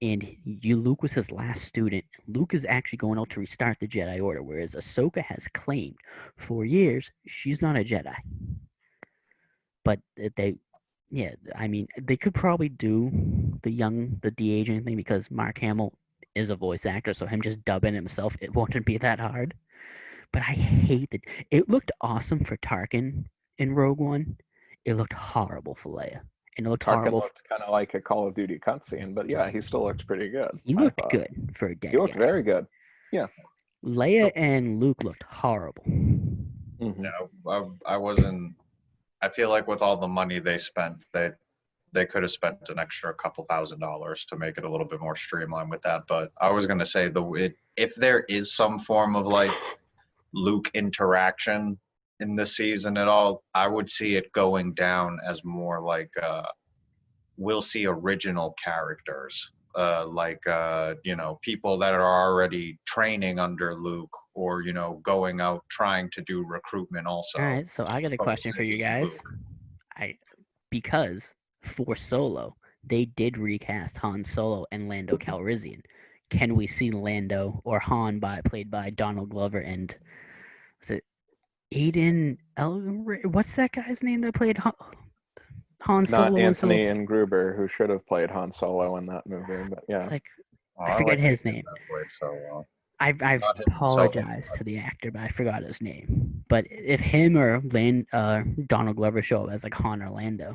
And Luke was his last student. Luke is actually going out to restart the Jedi Order, whereas Ahsoka has claimed for years she's not a Jedi. But they could probably do the de-aging thing because Mark Hamill is a voice actor, so him just dubbing himself, it wouldn't be that hard. But I hate that. It looked awesome for Tarkin in Rogue One. It looked horrible for Leia. And it looked Tarkin horrible. looked kind of like a Call of Duty cutscene, but yeah, he still looks pretty good. He I looked thought. good for a dead He looked guy. very good. Leia and Luke looked horrible. Mhm. No, I wasn't. I feel like with all the money they spent, they could have spent an extra couple $1,000s to make it a little bit more streamlined with that. But I was gonna say if there is some form of like Luke interaction in this season at all, I would see it going down as more like we'll see original characters, people that are already training under Luke, or going out trying to do recruitment also. All right, so I got a question for you guys. Because for Solo, they did recast Han Solo and Lando Calrissian. Can we see Lando or Han played by Donald Glover and was it Aiden what's that guy's name that played Han Solo? Not and Solo? Anthony and Gruber, who should have played Han Solo in that movie, but yeah. It's like Oh, I forget his name. That played so well. I've Not him, apologized so- to the actor, but I forgot his name. But if him or Donald Glover show up as like Han or Lando,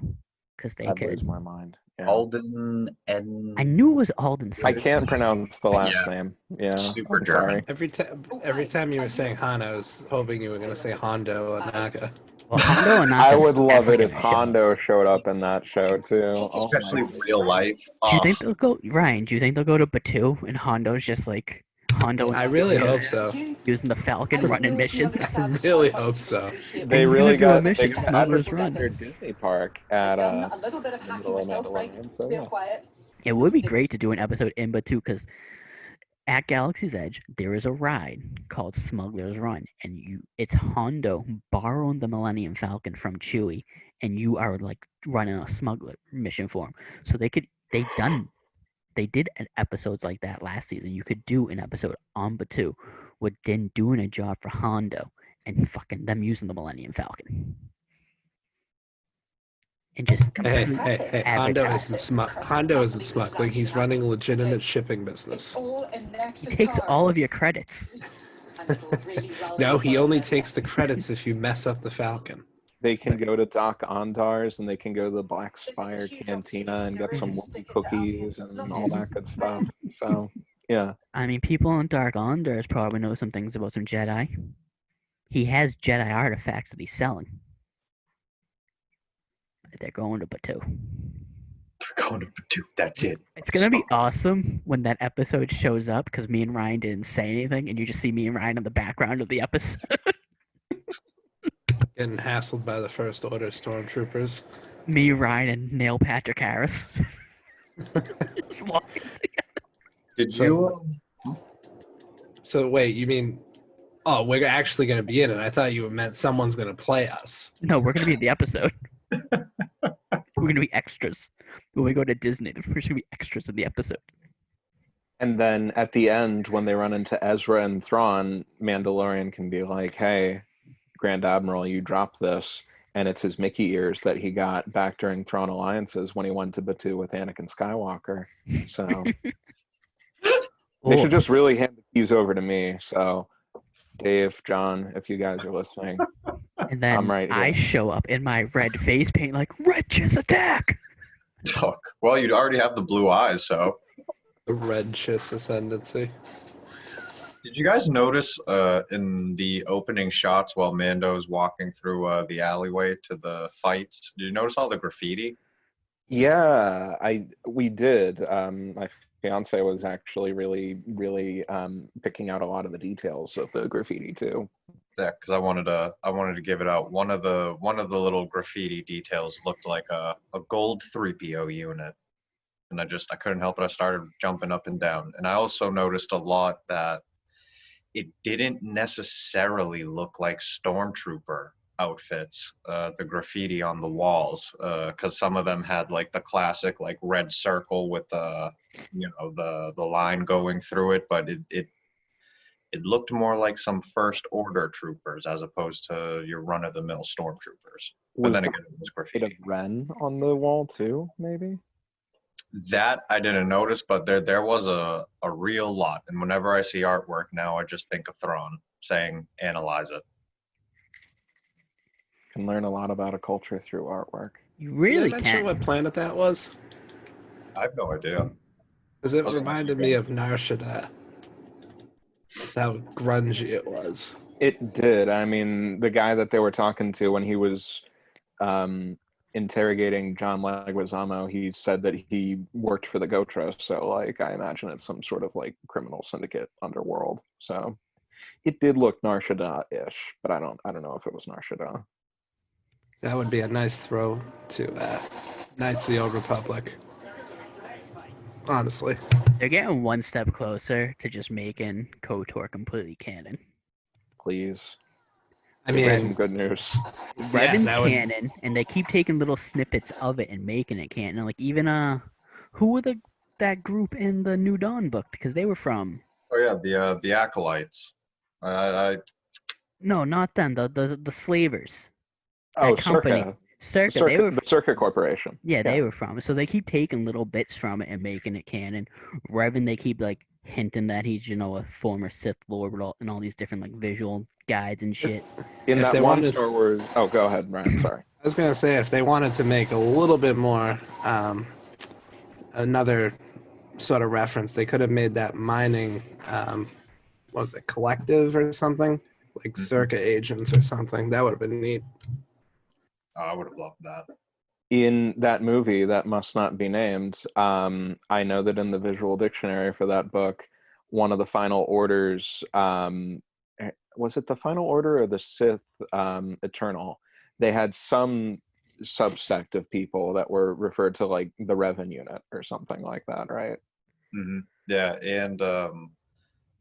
because they That could. blows my mind. Yeah. Alden and I knew it was Alden. I can't pronounce the last Yeah. name. Yeah, Super I'm German. sorry. Every time you were saying Han, I was hoping you were going to say Hondo Onaga. Well, Hondo and I would love it definitely if gonna show up. Hondo showed up in that show too. Oh especially my real life. Do you think they'll go Ryan? Do you think they'll go to Batu and Hondo's just like Hondo? I really hope so. Using the Falcon running missions. I really hope so. They He's really gonna do a got they mission, got Smuggler's advertised Run. their Disney park at a little bit of in the hacking middle of myself, Frank. Mandalorian, so Real yeah. quiet. It would be great to do an episode in Batu because at Galaxy's Edge there is a ride called Smuggler's Run, and it's Hondo borrowing the Millennium Falcon from Chewie, and you are like running a smuggler mission for him. So they did episodes like that last season. You could do an episode on Batu with Din doing a job for Hondo and fucking them using the Millennium Falcon. And just Hey, completely Hondo advertise isn't it. smart. Hondo isn't smart. Like he's running a legitimate shipping business. He takes all of your credits. No, he only takes the credits if you mess up the Falcon. They can go to Doc Ondar's and they can go to the Black Spire Cantina and get some Wookiee cookies and all that good stuff. So yeah. I mean, people on Dark Ondars probably know some things about some Jedi. He has Jedi artifacts that he's selling. They're going to Batu. Going to Batu. That's it. It's gonna be awesome when that episode shows up because me and Ryan didn't say anything, and you just see me and Ryan in the background of the episode. Getting hassled by the First Order stormtroopers. Me, Ryan, and Neil Patrick Harris. Just walking together. Did So- you? So wait, you mean? Oh, we're actually going to be in it. I thought you meant someone's going to play us. No, we're gonna be in the episode. We're gonna be extras. When we go to Disney, we're just gonna be extras in the episode. And then at the end, when they run into Ezra and Thrawn, Mandalorian can be like, "Hey, Grand Admiral, you dropped this," and it's his Mickey ears that he got back during Thrawn Alliances when he went to Batu with Anakin Skywalker. So they should just really hand the keys over to me. So, Dave, John, if you guys are listening, And then I'm right I here. show up in my red face paint, like Red Chiss attack. Talk. Well, you'd already have the blue eyes, so. The red chiss ascendancy. Did you guys notice in the opening shots while Mando's walking through the alleyway to the fights? Did you notice all the graffiti? Yeah, we did. My fiance was actually really picking out a lot of the details of the graffiti too. Yeah, because I wanted to give it out. One of the little graffiti details looked like a gold 3PO unit, and I couldn't help it. I started jumping up and down, and I also noticed a lot that it didn't necessarily look like stormtrooper outfits, the graffiti on the walls, because some of them had like the classic like red circle with the line going through it, but it looked more like some First Order troopers as opposed to your run-of-the-mill stormtroopers. But Was then the again, it was bit of graffiti. Ren on the wall too, maybe? That I didn't notice, but there was a real lot. And whenever I see artwork now, I just think of Thrawn saying, "Analyze it." Can learn a lot about a culture through artwork. You Did really they mention can. what planet that was? I have no idea. Because it Those are reminded me of Narshada. How grungy it was. It did. I mean, the guy that they were talking to when he was interrogating John Leguizamo, he said that he worked for the Gotro. So, like, I imagine it's some sort of like criminal syndicate underworld. So, it did look Narshada-ish, but I don't know if it was Narshada. That would be a nice throw to Knights of the Old Republic. Honestly. They're getting one step closer to just making KOTOR completely canon. Please. I Random mean, good news. Revan's that would- canon, and they keep taking little snippets of it and making it canon. Like even who were that group in the New Dawn book? Because they were from Oh yeah, the acolytes. I no, not them. The slavers. Oh, That company. Circa. They were the Circuit Corporation. yeah, they were from. So they keep taking little bits from it and making it canon. Revan, they keep like hinting that he's a former Sith Lord and all these different like visual guides and shit. In If that they one wanted- Star Wars. Oh, go ahead, Ryan. Sorry. I was gonna say if they wanted to make a little bit more another sort of reference, they could have made that mining what was it, collective or something? Like Circa agents or something. That would have been neat. I would have loved that. In that movie that must not be named, I know that in the visual dictionary for that book, one of the final orders, was it the final order or the Sith Eternal? They had some subsect of people that were referred to like the Revan unit or something like that, right? Yeah, and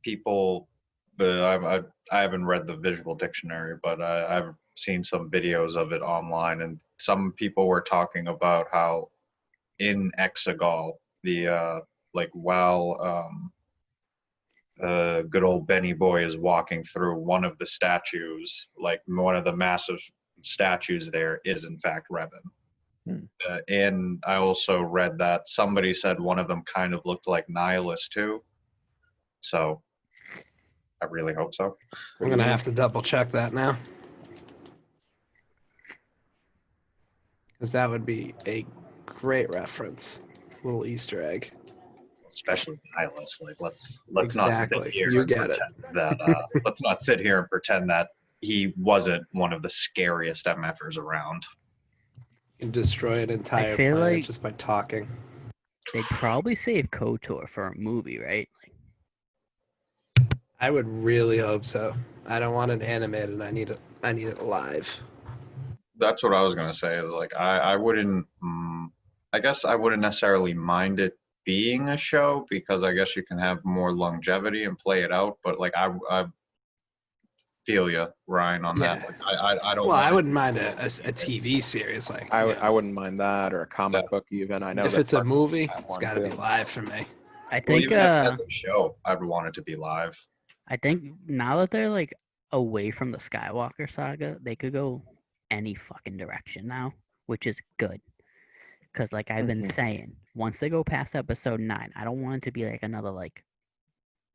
people, but I haven't read the visual dictionary, but I've seen some videos of it online, and some people were talking about how in Exegol, the like while good old Benny Boy is walking through one of the statues, like one of the massive statues there is in fact Revan. And I also read that somebody said one of them kind of looked like Nihilus too. So I really hope so. I'm gonna have to double check that now. Because that would be a great reference. Little Easter egg. Especially Nihilus. Like let's Exactly. not sit here You and get it. pretend that let's not sit here and pretend that he wasn't one of the scariest MFers around. You can destroy an entire feel planet like- just by talking. They'd probably save KOTOR for a movie, right? I would really hope so. I don't want it animated. I need it live. That's what I was gonna say. Is like I wouldn't. I guess I wouldn't necessarily mind it being a show because I guess you can have more longevity and play it out. But like I feel you, Ryan, on that. Yeah. Like, I don't. Well, I want it- wouldn't mind a TV series like. I wouldn't mind that, or a comic book even. I know If that it's a Parks movie, had it's one, got to be too. live for me. I Well, think even as a show, I'd want it to be live. I think now that they're like away from the Skywalker saga, they could go any fucking direction now, which is good. Because like I've been saying, once they go past episode 9, I don't want it to be like another like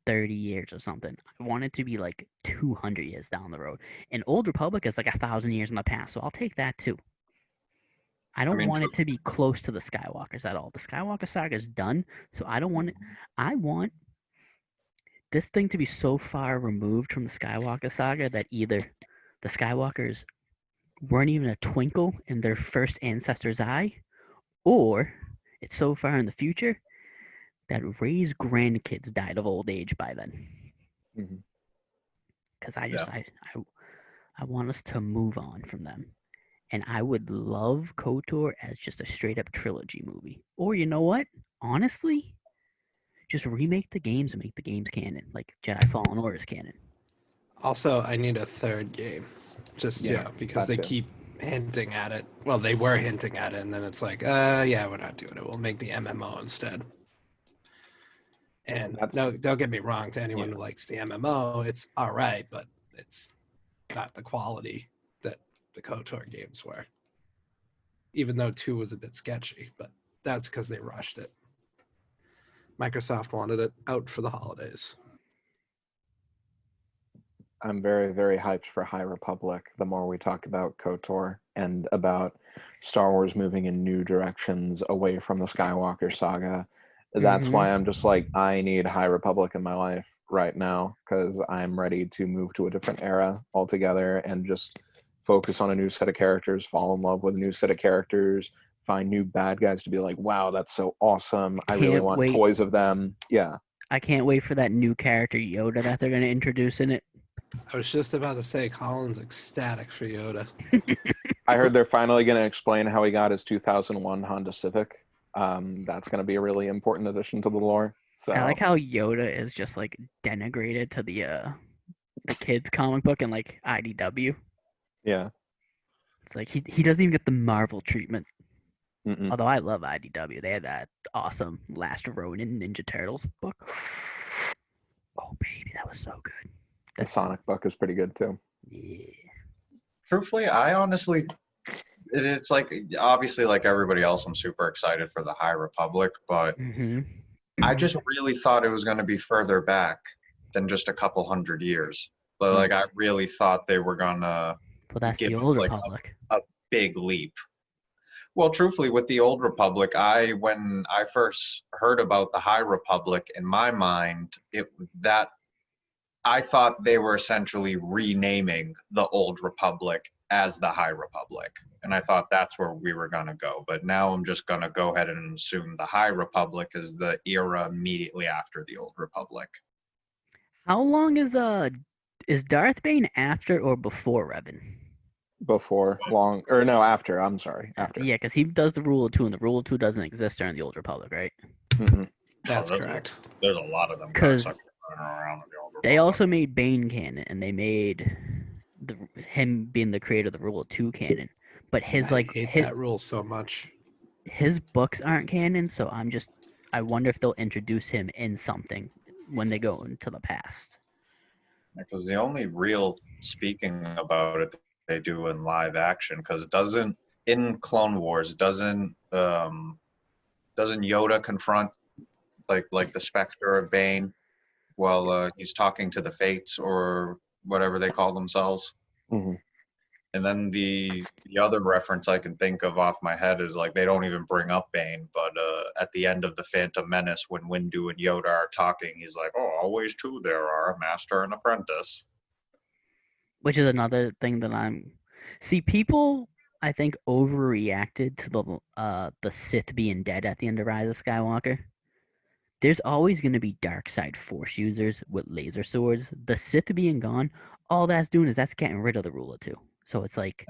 30 years or something. I want it to be like 200 years down the road. And Old Republic is like 1,000 years in the past, so I'll take that too. I don't mean, want it to be close to the Skywalkers at all. The Skywalker saga is done, so I don't want it. I want this thing to be so far removed from the Skywalker saga that either the Skywalkers weren't even a twinkle in their first ancestor's eye, or it's so far in the future that Rey's grandkids died of old age by then. Mhm. Because I want us to move on from them. And I would love KOTOR as just a straight up trilogy movie. Or you know what? Honestly, just remake the games and make the games canon, like Jedi Fallen Order is canon. Also, I need a third game. Just because they that too. keep hinting at it. Well, they were hinting at it, and then it's like, yeah, we're not doing it. We'll make the MMO instead. And no, don't get me wrong. To anyone who likes the MMO, it's all right, but it's not the quality that the KOTOR games were. Even though 2 was a bit sketchy, but that's because they rushed it. Microsoft wanted it out for the holidays. I'm very, very hyped for High Republic. The more we talk about KOTOR, and about Star Wars moving in new directions away from the Skywalker saga. That's why I'm just like, I need High Republic in my life right now, because I'm ready to move to a different era altogether and just focus on a new set of characters, fall in love with a new set of characters, find new bad guys to be like, wow, that's so awesome. I really Can't want wait. toys of them. Yeah. I can't wait for that new character Yoda that they're going to introduce in it. I was just about to say Colin's ecstatic for Yoda. I heard they're finally going to explain how he got his 2001 Honda Civic. That's going to be a really important addition to the lore. So I like how Yoda is just like denigrated to the kids comic book and like IDW. yeah. It's like he doesn't even get the Marvel treatment. Mm-mm. Although I love IDW. They had that awesome Last Ronin Ninja Turtles book. Oh baby, that was so good. The Sonic book is pretty good too. Yeah. Truthfully, I honestly, it's like, obviously, like everybody else, I'm super excited for the High Republic, but I just really thought it was going to be further back than just a couple hundred years. But like, I really thought they were gonna Well, that's give the us Old like Republic. a big leap. Well, truthfully, with the Old Republic, when I first heard about the High Republic, in my mind, I thought they were essentially renaming the Old Republic as the High Republic. And I thought that's where we were going to go. But now I'm just going to go ahead and assume the High Republic is the era immediately after the Old Republic. How long is Darth Bane after or before Revan? Before long, or no, after. I'm sorry, after. Yeah, because he does the Rule of Two, and the Rule of Two doesn't exist during the Old Republic, right? Mm-mm. That's correct. There's a lot of them. 'Cause running around in the Old Republic. They also made Bane canon, and they made him being the creator of the Rule of Two canon. But I hate his that rule so much. his books aren't canon, so I wonder if they'll introduce him in something when they go into the past. Because the only real speaking about it they do in live action, because in Clone Wars doesn't Yoda confront like the specter of Bane while he's talking to the Fates or whatever they call themselves. Mhm. And then the other reference I can think of off my head is like they don't even bring up Bane, but at the end of the Phantom Menace, when Windu and Yoda are talking, he's like, "Oh, always two there are, a master and apprentice." Which is another thing that people I think overreacted to the Sith being dead at the end of Rise of Skywalker. There's always going to be dark side Force users with laser swords. The Sith being gone, all that's doing is that's getting rid of the Rule of Two. So it's like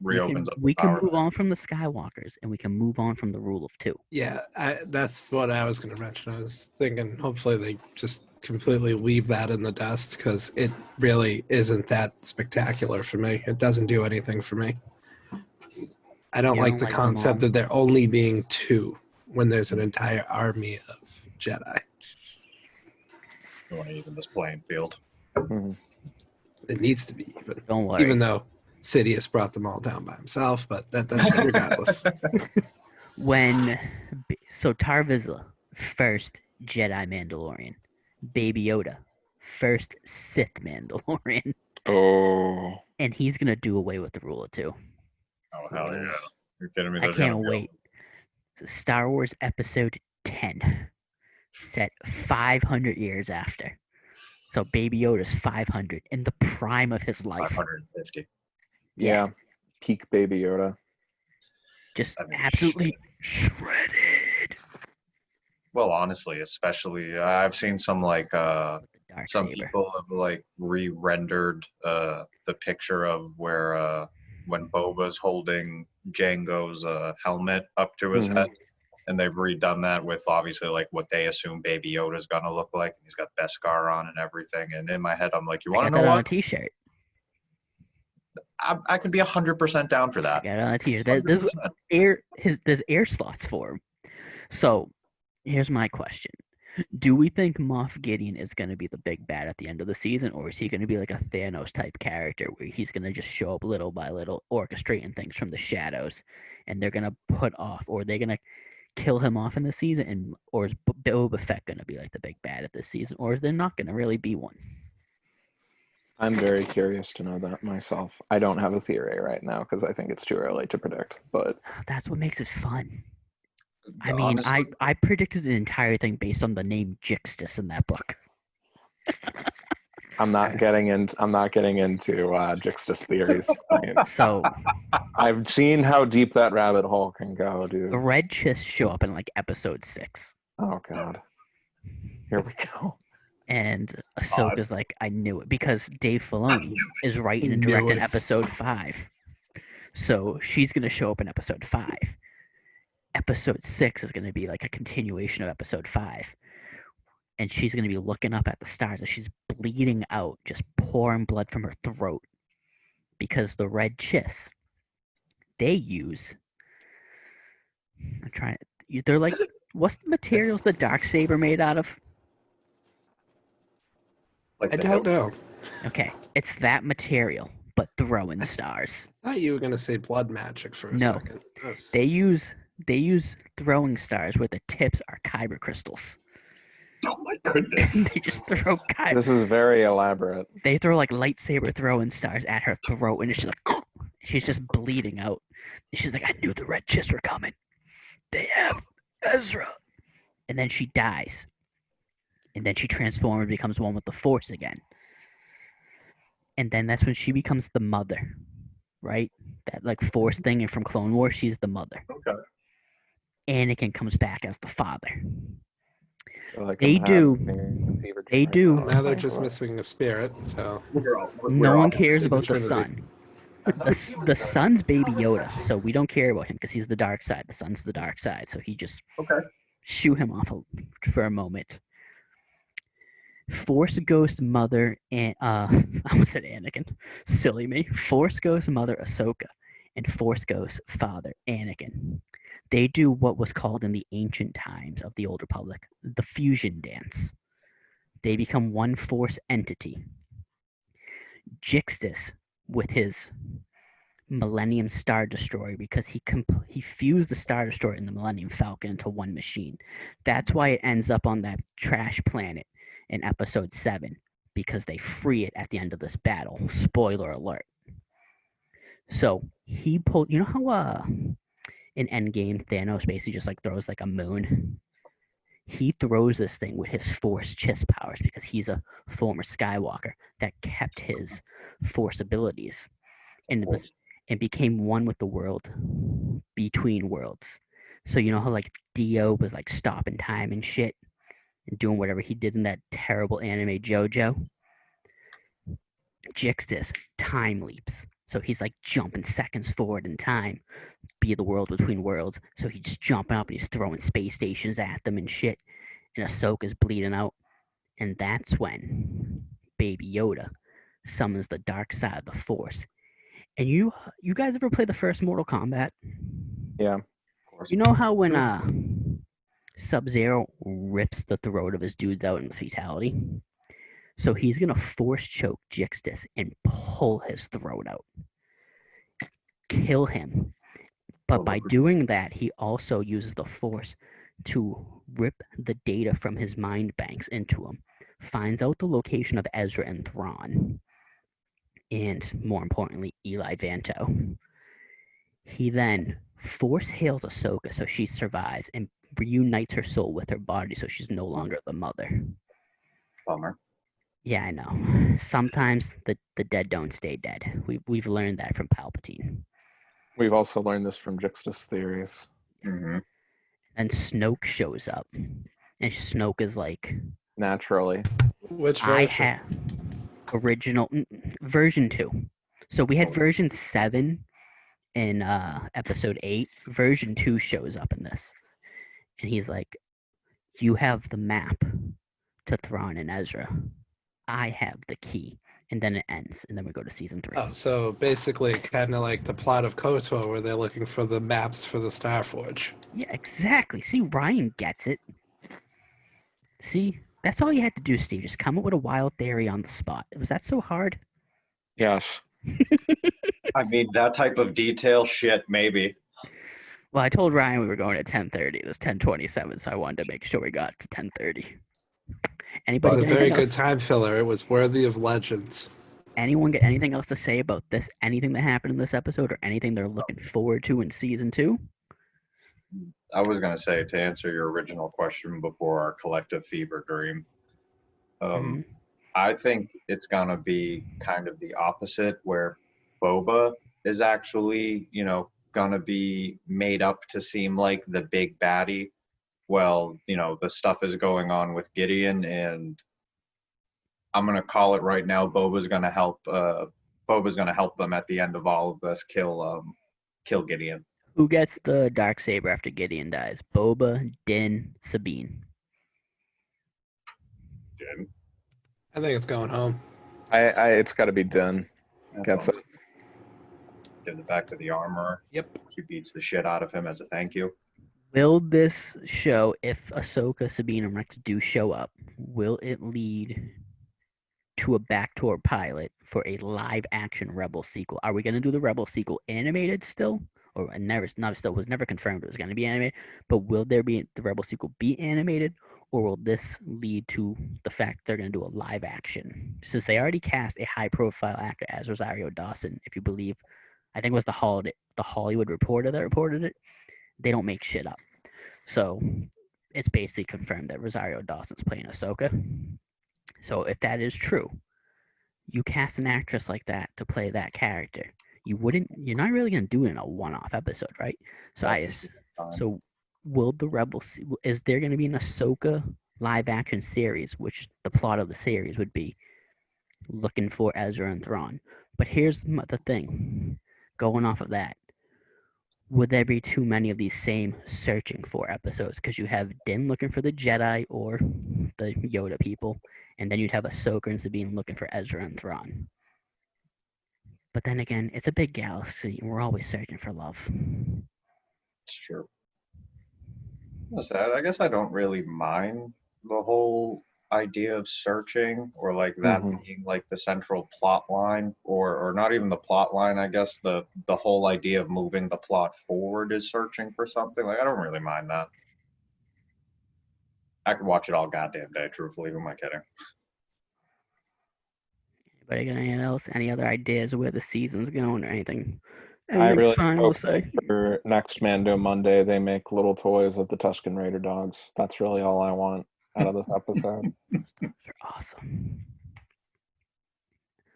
Reopens up we the can power. move on from the Skywalkers and we can move on from the Rule of Two. Yeah, that's what I was going to mention. I was thinking hopefully they just completely leave that in the dust, because it really isn't that spectacular for me. It doesn't do anything for me. I don't You like don't the like them concept all? of there only being two when there's an entire army of Jedi. You want to even this playing field. Mhm. It needs to be even. Don't worry. Even though Sidious brought them all down by himself, but that regardless. So Tar Vizsla, first Jedi Mandalorian. Baby Yoda, first Sith Mandalorian. Oh. And he's going to do away with the Rule of Two. Oh, hell yeah. You're kidding me? I can't wait. Star Wars Episode 10, set 500 years after. So Baby Yoda's 500 in the prime of his life. 550. Yeah. Peak Baby Yoda. Just I mean, absolutely shredded. Well, honestly, especially I've seen some like Dark some saber. people have like re-rendered the picture of where when Boba's holding Jango's helmet up to his Mhm. head, and they've redone that with obviously like what they assume Baby Yoda's gonna look like, and he's got Beskar on and everything. And in my head, I'm like, you I want got to know that on a what? T-shirt. I could be 100% down for I that. got it on a T-shirt. There's air slots for him. So here's my question. Do we think Moff Gideon is going to be the big bad at the end of the season, or is he going to be like a Thanos type character where he's going to just show up little by little, orchestrating things from the shadows, and they're going to put off, or they're going to kill him off in the season, or is Boba Fett going to be like the big bad at this season, or is there not going to really be one? I'm very curious to know that myself. I don't have a theory right now because I think it's too early to predict. But That's what makes it fun. I mean, Honestly, I predicted an entire thing based on the name Jixtus in that book. I'm not getting into Jixtus theories. So I've seen how deep that rabbit hole can go, dude. the red chists show up in like episode 6. Oh God. Here we go. And Ahsoka's like, I knew it, because Dave Filoni is writing and Knew directing it. episode 5. So she's gonna show up in episode 5. Episode 6 is gonna be like a continuation of episode 5. And she's gonna be looking up at the stars as she's bleeding out, just pouring blood from her throat. Because the red chiss they use, they're like, what's the materials the Darksaber made out of? like I the don't hilt. know. Okay, it's that material, but throwing stars. I thought you were gonna say blood magic for a No. second. That's- They use throwing stars where the tips are kyber crystals. Oh my goodness. They just throw kyber. This is very elaborate. They throw like lightsaber throwing stars at her throat, and she's like, she's just bleeding out. And she's like, I knew the red chists were coming. They have Ezra. And then she dies. And then she transforms and becomes one with the Force again. And then that's when she becomes the mother, right? That like Force thing, and from Clone Wars, she's the mother. Okay. Anakin comes back as the father. Like They I'm do. having a fever They dream do. right Now they're just missing a spirit. So No one cares in about the Trinity. son. The son's Baby Yoda, so we don't care about him because he's the dark side. The son's the dark side, so he just Okay. shoot him off for a moment. Force Ghost Mother and I almost said Anakin. Silly me. Force Ghost Mother Ahsoka and Force Ghost Father Anakin. They do what was called in the ancient times of the Old Republic the fusion dance. They become one Force entity. Jixtus, with his Millennium Star Destroyer, because he fused the Star Destroyer and the Millennium Falcon into one machine. That's why it ends up on that trash planet in episode 7, because they free it at the end of this battle. Spoiler alert. So he pulled, you know how in Endgame Thanos basically just like throws like a moon? He throws this thing with his Force Chiss powers because he's a former Skywalker that kept his Force abilities and became one with the world between worlds. So you know how like Dio was like stopping time and shit and doing whatever he did in that terrible anime JoJo? Jixtus time leaps. So he's like jumping seconds forward in time, be the world between worlds. So he's just jumping up and he's throwing space stations at them and shit. And Ahsoka's bleeding out. And that's when Baby Yoda summons the dark side of the Force. And you guys ever play the first Mortal Kombat? Yeah. You know how when Sub-Zero rips the throat of his dudes out in the fatality? So he's going to force choke Jixtus and pull his throat out. Kill him. But by doing that, he also uses the Force to rip the data from his mind banks into him. Finds out the location of Ezra and Thrawn. And more importantly, Eli Vanto. He then Force hails Ahsoka so she survives and reunites her soul with her body so she's no longer the mother. Bummer. Yeah, I know. Sometimes the dead don't stay dead. We've learned that from Palpatine. We've also learned this from Jixtus theories. Mm-hmm. And Snoke shows up. And Snoke is like, Naturally. Which I version? have original version 2. So we had version 7 in episode 8. Version 2 shows up in this. And he's like, you have the map to Thrawn and Ezra. I have the key. And then it ends. And then we go to season 3. Oh, so basically kind of like the plot of KOTOR where they're looking for the maps for the Starforge. Yeah, exactly. See, Ryan gets it. See, that's all you had to do, Steve. Just come up with a wild theory on the spot. Was that so hard? Yes. I mean, that type of detail, shit, maybe. Well, I told Ryan we were going at 10:30. It was 10:27, so I wanted to make sure we got to 10:30. It Anybody was a got very anything good else? time filler. It was worthy of legends. anyone get anything else to say about this? Anything that happened in this episode, or anything they're looking forward to in season 2? I was gonna say, to answer your original question before our collective fever dream, Mhm. I think it's gonna be kind of the opposite, where Boba is actually, gonna be made up to seem like the big baddie. Well, the stuff is going on with Gideon, and I'm gonna call it right now. Boba's gonna help. Boba's gonna help them at the end of all of this. Kill Gideon. Who gets the dark saber after Gideon dies? Boba, Din, Sabine. Jin. I think it's going home. It's got to be Din. Gets it. Gives it back to the armorer. Yep. She beats the shit out of him as a thank you. Will this show, if Ahsoka, Sabine, and Rex do show up, will it lead to a backdoor pilot for a live-action Rebel sequel? Are we going to do the Rebel sequel animated still? Or was never confirmed it was going to be animated, but will there be the Rebel sequel be animated, or will this lead to the fact they're going to do a live action? Since they already cast a high-profile actor as Rosario Dawson, if you believe, I think it was the Hollywood Reporter that reported it. They don't make shit up. So it's basically confirmed that Rosario Dawson's playing Ahsoka. So if that is true, you cast an actress like that to play that character. You're not really gonna do it in a one-off episode, right? So will the Rebels, is there gonna be an Ahsoka live action series, which the plot of the series would be looking for Ezra and Thrawn? But here's the thing, going off of that, would there be too many of these same searching for episodes? Because you have Din looking for the Jedi or the Yoda people, and then you'd have Ahsoka and Sabine looking for Ezra and Thrawn. But then again, it's a big galaxy, and we're always searching for love. It's true. I guess I don't really mind the whole idea of searching, or like that being like the central plot line, or not even the plot line. I guess the whole idea of moving the plot forward is searching for something. Like, I don't really mind that. I could watch it all goddamn day, truthfully. Who am I kidding? Anybody got anything else? Any other ideas of where the season's going or anything? I really final hope to say? for next Mando Monday they make little toys of the Tusken Raider dogs. That's really all I want out of this episode. They're awesome.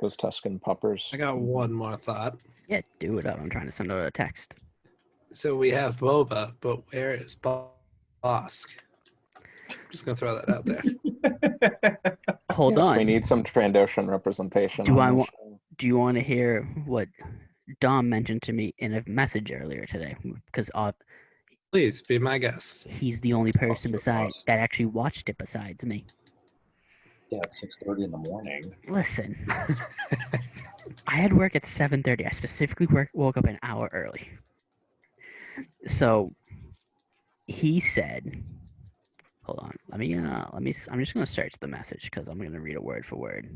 Those Tusken puppers. I got one more thought. Yeah, do it up. I'm trying to send out a text. So we have Boba, but where is Bosk? Just gonna throw that out there. Hold Yes, on. we need some Trandoshan representation. Do you want to hear what Dom mentioned to me in a message earlier today? Because Please be my guest. he's the only person that actually watched it besides me. Yeah, it's 6:30 in the morning. Listen, I had work at 7:30. I specifically woke up an hour early. So he said, hold on, I'm just gonna search the message because I'm gonna read it word for word.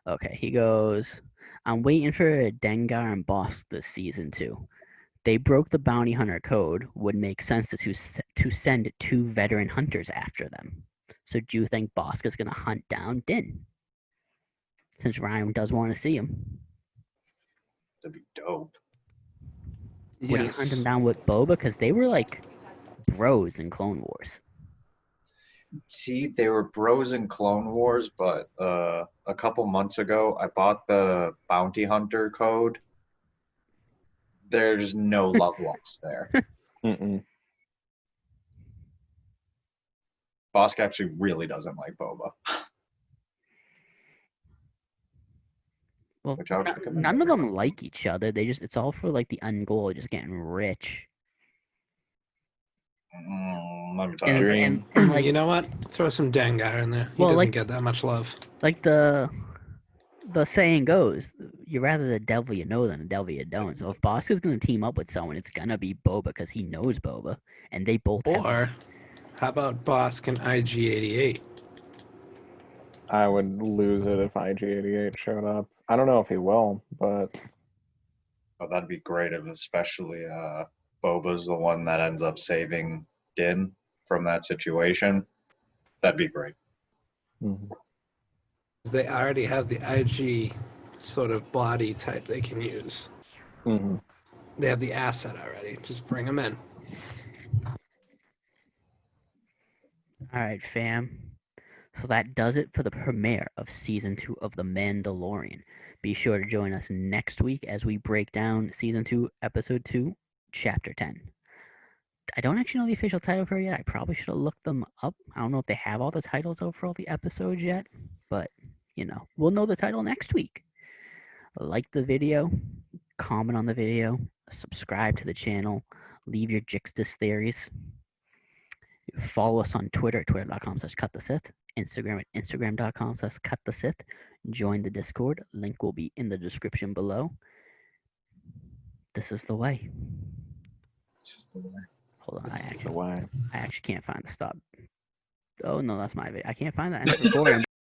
Okay, he goes, I'm waiting for Dengar and Boss this season 2. They broke the bounty hunter code. Would make sense to send 2 veteran hunters after them. So do you think Bosk is going to hunt down Din? Since Ryan does want to see him. That'd be dope. Would he hunt him down with Boba? Because they were like bros in Clone Wars. See, they were bros in Clone Wars, but a couple months ago, I bought the bounty hunter code. There's no love lost there. Bosk actually really doesn't like Boba. Well, none of them like each other. It's all for like the end goal of just getting rich. Let me tell you. And like, you know what? Throw some Dengar in there. He doesn't get that much love. Like the saying goes, you're rather the devil you know than the devil you don't. So if Bosk is going to team up with someone, it's going to be Boba because he knows Boba. And they both Or how about Bosk and IG-88? I would lose it if IG-88 showed up. I don't know if he will, but... Oh, that'd be great if especially Boba's the one that ends up saving Din from that situation. That'd be great. Mm-hmm. They already have the IG sort of body type they can use. Mm-hmm. They have the asset already. Just bring them in. All right, fam. So that does it for the premiere of season 2 of The Mandalorian. Be sure to join us next week as we break down season 2, episode 2, chapter 10. I don't actually know the official title for it yet. I probably should have looked them up. I don't know if they have all the titles out for all the episodes yet, but we'll know the title next week. Like the video, comment on the video, subscribe to the channel, leave your Jixtus theories. Follow us on Twitter, twitter.com/cutthesith, Instagram at instagram.com/cutthesith. Join the Discord. Link will be in the description below. This is the way. Hold on, I actually can't find the stop. Oh no, that's my video. I can't find that end of recording.